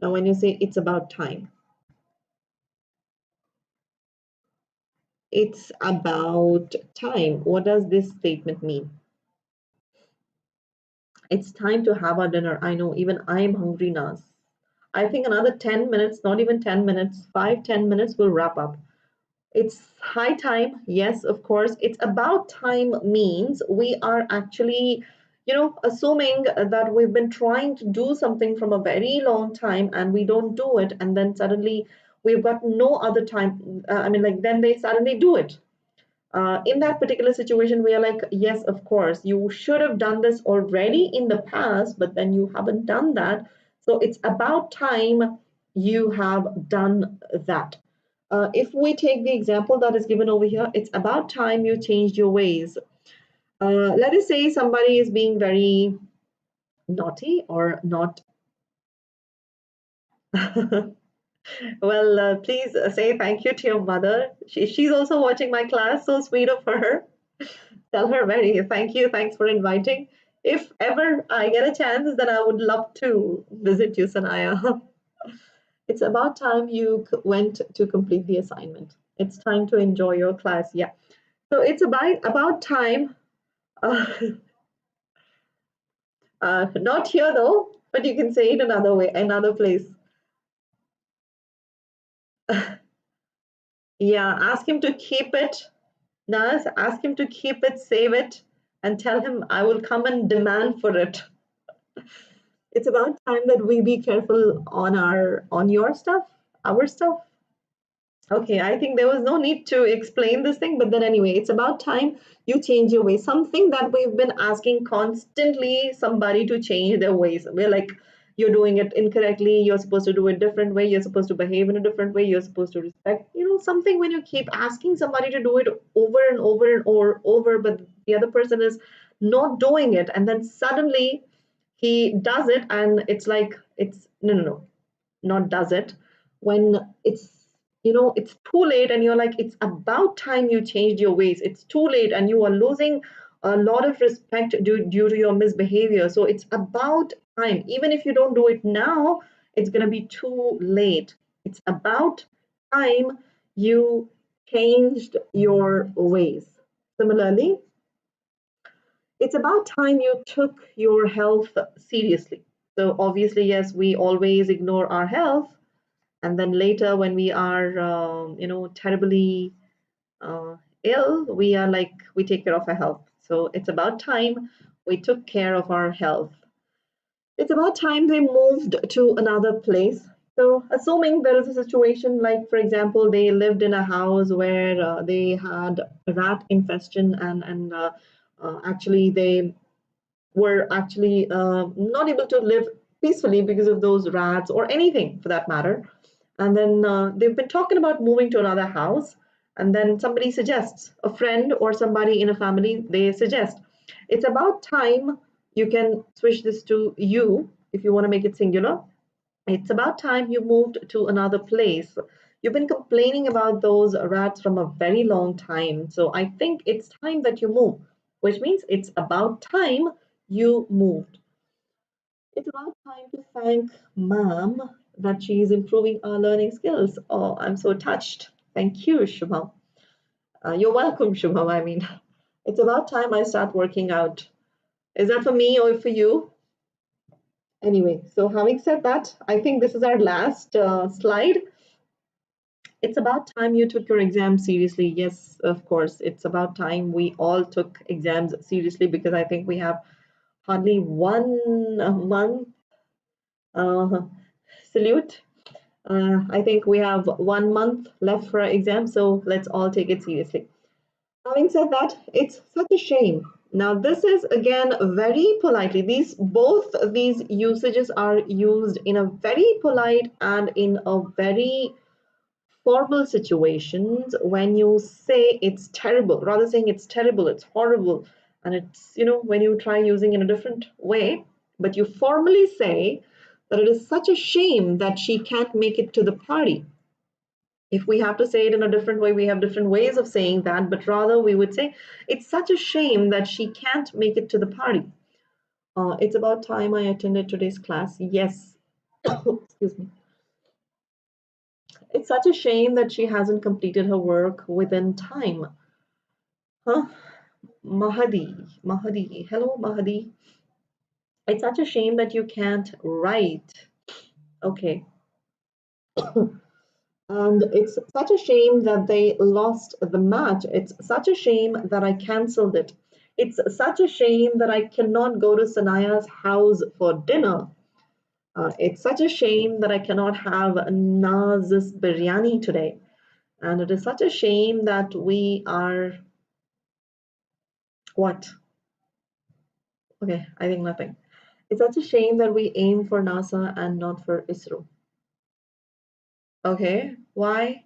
Now, when you say it's about time. It's about time. What does this statement mean? It's time to have our dinner. I know, even I'm hungry now. I think another 10 minutes, not even 10 minutes, 5, 10 minutes will wrap up. It's high time. Yes, of course. It's about time means we are actually, assuming that we've been trying to do something from a very long time and we don't do it. And then suddenly we've got no other time. Then they suddenly do it. In that particular situation, we are like, yes, of course, you should have done this already in the past, but then you haven't done that. So it's about time you have done that. If we take the example that is given over here, it's about time you changed your ways. Let us say somebody is being very naughty or not. Well, please say thank you to your mother. She's also watching my class, so sweet of her. Tell her very thank you, thanks for inviting. If ever I get a chance, then I would love to visit you, Sanaya. It's about time you went to complete the assignment. It's time to enjoy your class. Yeah. So it's about time. Uh, not here though, but you can say it another way, another place. Yeah, ask him to keep it. Nas, ask him to keep it, save it, and tell him I will come and demand for it. It's about time that we be careful on your stuff, our stuff. Okay, I think there was no need to explain this thing, but then anyway, it's about time you change your ways. Something that we've been asking constantly somebody to change their ways. We're like, you're doing it incorrectly, you're supposed to do it different way, you're supposed to behave in a different way, you're supposed to respect, something when you keep asking somebody to do it over and over and over, but the other person is not doing it, and then suddenly he does it, and it's like it's no, not does it when it's too late, and you're like, it's about time you changed your ways. It's too late and you are losing a lot of respect due to your misbehavior. So it's about time. Even if you don't do it now, it's going to be too late. It's about time you changed your ways. Similarly, it's about time you took your health seriously. So obviously, yes, we always ignore our health, and then later when we are terribly ill, we are like, we take care of our health. So it's about time we took care of our health. It's about time they moved to another place. So assuming there is a situation like, for example, they lived in a house where they had a rat infestation, and actually they were actually not able to live peacefully because of those rats or anything for that matter. And then they've been talking about moving to another house. And then somebody suggests, a friend or somebody in a family, they suggest, it's about time you can switch this to you if you want to make it singular. It's about time you moved to another place. You've been complaining about those rats from a very long time. So I think it's time that you move, which means it's about time you moved. It's about time to thank mom that she is improving our learning skills. Oh, I'm so touched. Thank you, Shubham. You're welcome, Shubham. I mean, it's about time I start working out. Is that for me or for you? Anyway, so having said that, I think this is our last slide. It's about time you took your exam seriously. Yes, of course. It's about time we all took exams seriously, because I think we have hardly 1 month. Salute. I think we have 1 month left for our exam, so let's all take it seriously. Having said that, it's such a shame. Now, this is again very politely. Both of these usages are used in a very polite and in a very formal situations when you say it's terrible, rather saying it's terrible, it's horrible, and it's, when you try using in a different way, but you formally say that it is such a shame that she can't make it to the party. If we have to say it in a different way, we have different ways of saying that, but rather we would say it's such a shame that she can't make it to the party. It's about time I attended today's class. Yes. Excuse me. It's such a shame that she hasn't completed her work within time. Huh? Mahadi. Hello, Mahadi. It's such a shame that you can't write. Okay. And it's such a shame that they lost the match. It's such a shame that I cancelled it. It's such a shame that I cannot go to Sanaya's house for dinner. It's such a shame that I cannot have Naz's biryani today. And it is such a shame that we are what? Okay, I think nothing. It's such a shame that we aim for NASA and not for ISRO. Okay, why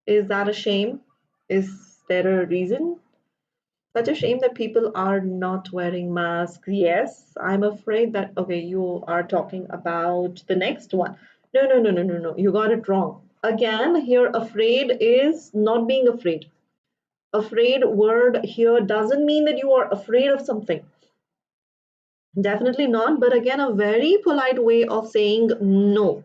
is that a shame? Is there a reason? Such a shame that people are not wearing masks. Yes, I'm afraid that, okay, you are talking about the next one. No, no, no, no, no, no. You got it wrong. Again, here, afraid is not being afraid. Afraid word here doesn't mean that you are afraid of something. Definitely not, but again, a very polite way of saying no.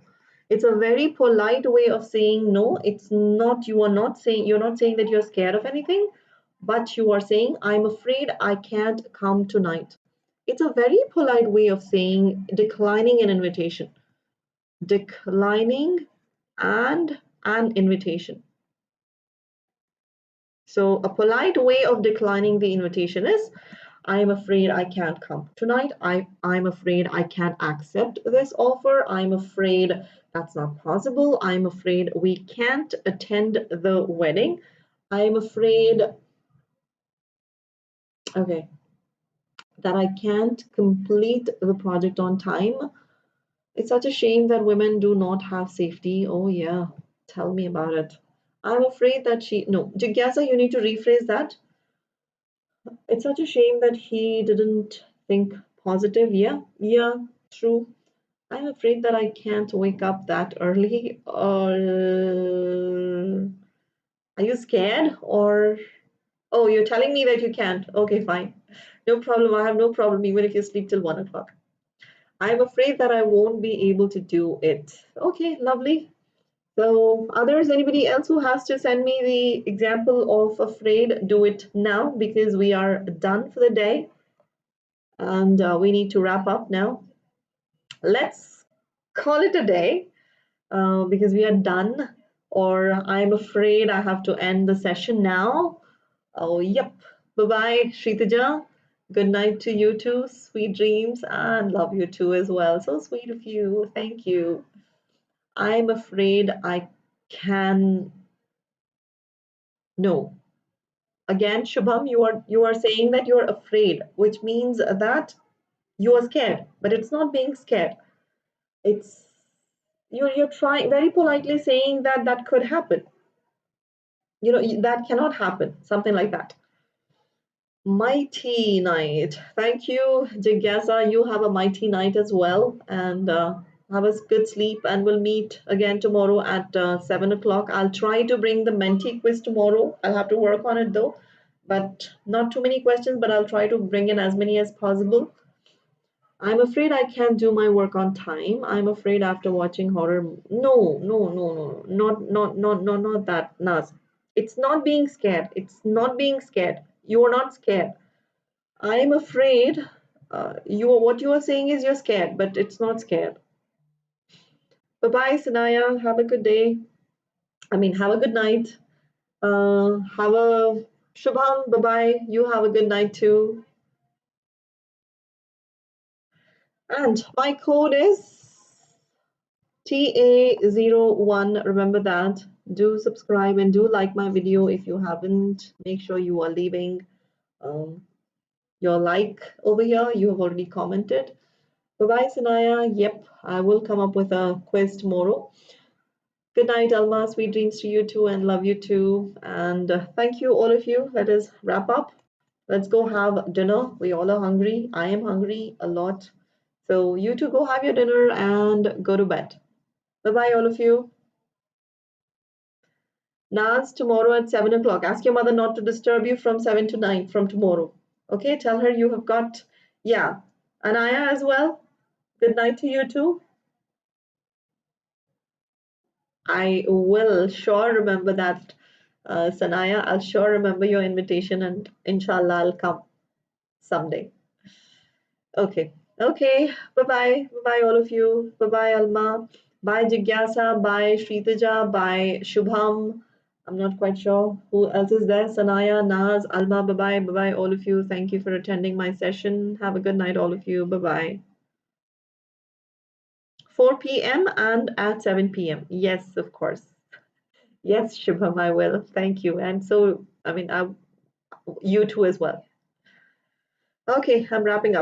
It's a very polite way of saying no. It's not, you're not saying that you're scared of anything, but you are saying, I'm afraid I can't come tonight. It's a very polite way of saying declining an invitation. Declining and an invitation. So a polite way of declining the invitation is, I'm afraid I can't come tonight. I'm afraid I can't accept this offer. I'm afraid that's not possible. I'm afraid we can't attend the wedding. I'm afraid, okay, that I can't complete the project on time. It's such a shame that women do not have safety. Oh, yeah, tell me about it. I'm afraid that no, Jigyasa, you need to rephrase that. It's such a shame that he didn't think positive. Yeah, yeah, true. I'm afraid that I can't wake up that early. Are you scared? Or, oh, you're telling me that you can't. Okay, fine. No problem. I have no problem even if you sleep till 1 o'clock. I'm afraid that I won't be able to do it. Okay, lovely. So, others, anybody else who has to send me the example of afraid, do it now because we are done for the day and we need to wrap up now. Let's call it a day because we are done, or I'm afraid I have to end the session now. Oh, yep. Bye bye, Shritaja. Good night to you too. Sweet dreams and love you too as well. So sweet of you. Thank you. I'm afraid I can. No. Again, Shubham, you are saying that you're afraid, which means that you are scared, but it's not being scared. It's you're trying very politely saying that that could happen. You know, that cannot happen. Something like that. Mighty night. Thank you, Jigyasa. You have a mighty night as well, and have a good sleep. And we'll meet again tomorrow at 7 o'clock. I'll try to bring the Menti quiz tomorrow. I'll have to work on it though, but not too many questions. But I'll try to bring in as many as possible. I'm afraid I can't do my work on time. I'm afraid after watching horror. No, no, no, no, not that, Naz. It's not being scared. It's not being scared. You are not scared. I'm afraid. What you are saying is you're scared, but it's not scared. Bye bye, Sanaya. Have a good day. I mean, have a good night. Have a Shubham. Bye bye. You have a good night too. And my code is TA01, remember that. Do subscribe and do like my video if you haven't. Make sure you are leaving um, your like over here. You have already commented. Bye-bye, Sanaya. Yep, I will come up with a quiz tomorrow. Good night, Alma. Sweet dreams to you too and love you too. And thank you, all of you. Let us wrap up. Let's go have dinner. We all are hungry. I am hungry a lot. So you two go have your dinner and go to bed. Bye-bye, all of you. Naz, tomorrow at 7 o'clock. Ask your mother not to disturb you from 7 to 9 from tomorrow. Okay, tell her you have got, yeah. Anaya as well. Good night to you too. I will sure remember that, Sanaya. I'll sure remember your invitation, and inshallah I'll come someday. Okay. Okay. Bye-bye. Bye-bye, all of you. Bye-bye, Alma. Bye, Jigyasa. Bye, Shritaja. Bye, Shubham. I'm not quite sure who else is there. Sanaya, Naz, Alma. Bye-bye. Bye-bye, all of you. Thank you for attending my session. Have a good night, all of you. Bye-bye. 4 p.m. and at 7 p.m. Yes, of course. Yes, Shubham, I will. Thank you. And so, I mean, you too as well. Okay, I'm wrapping up.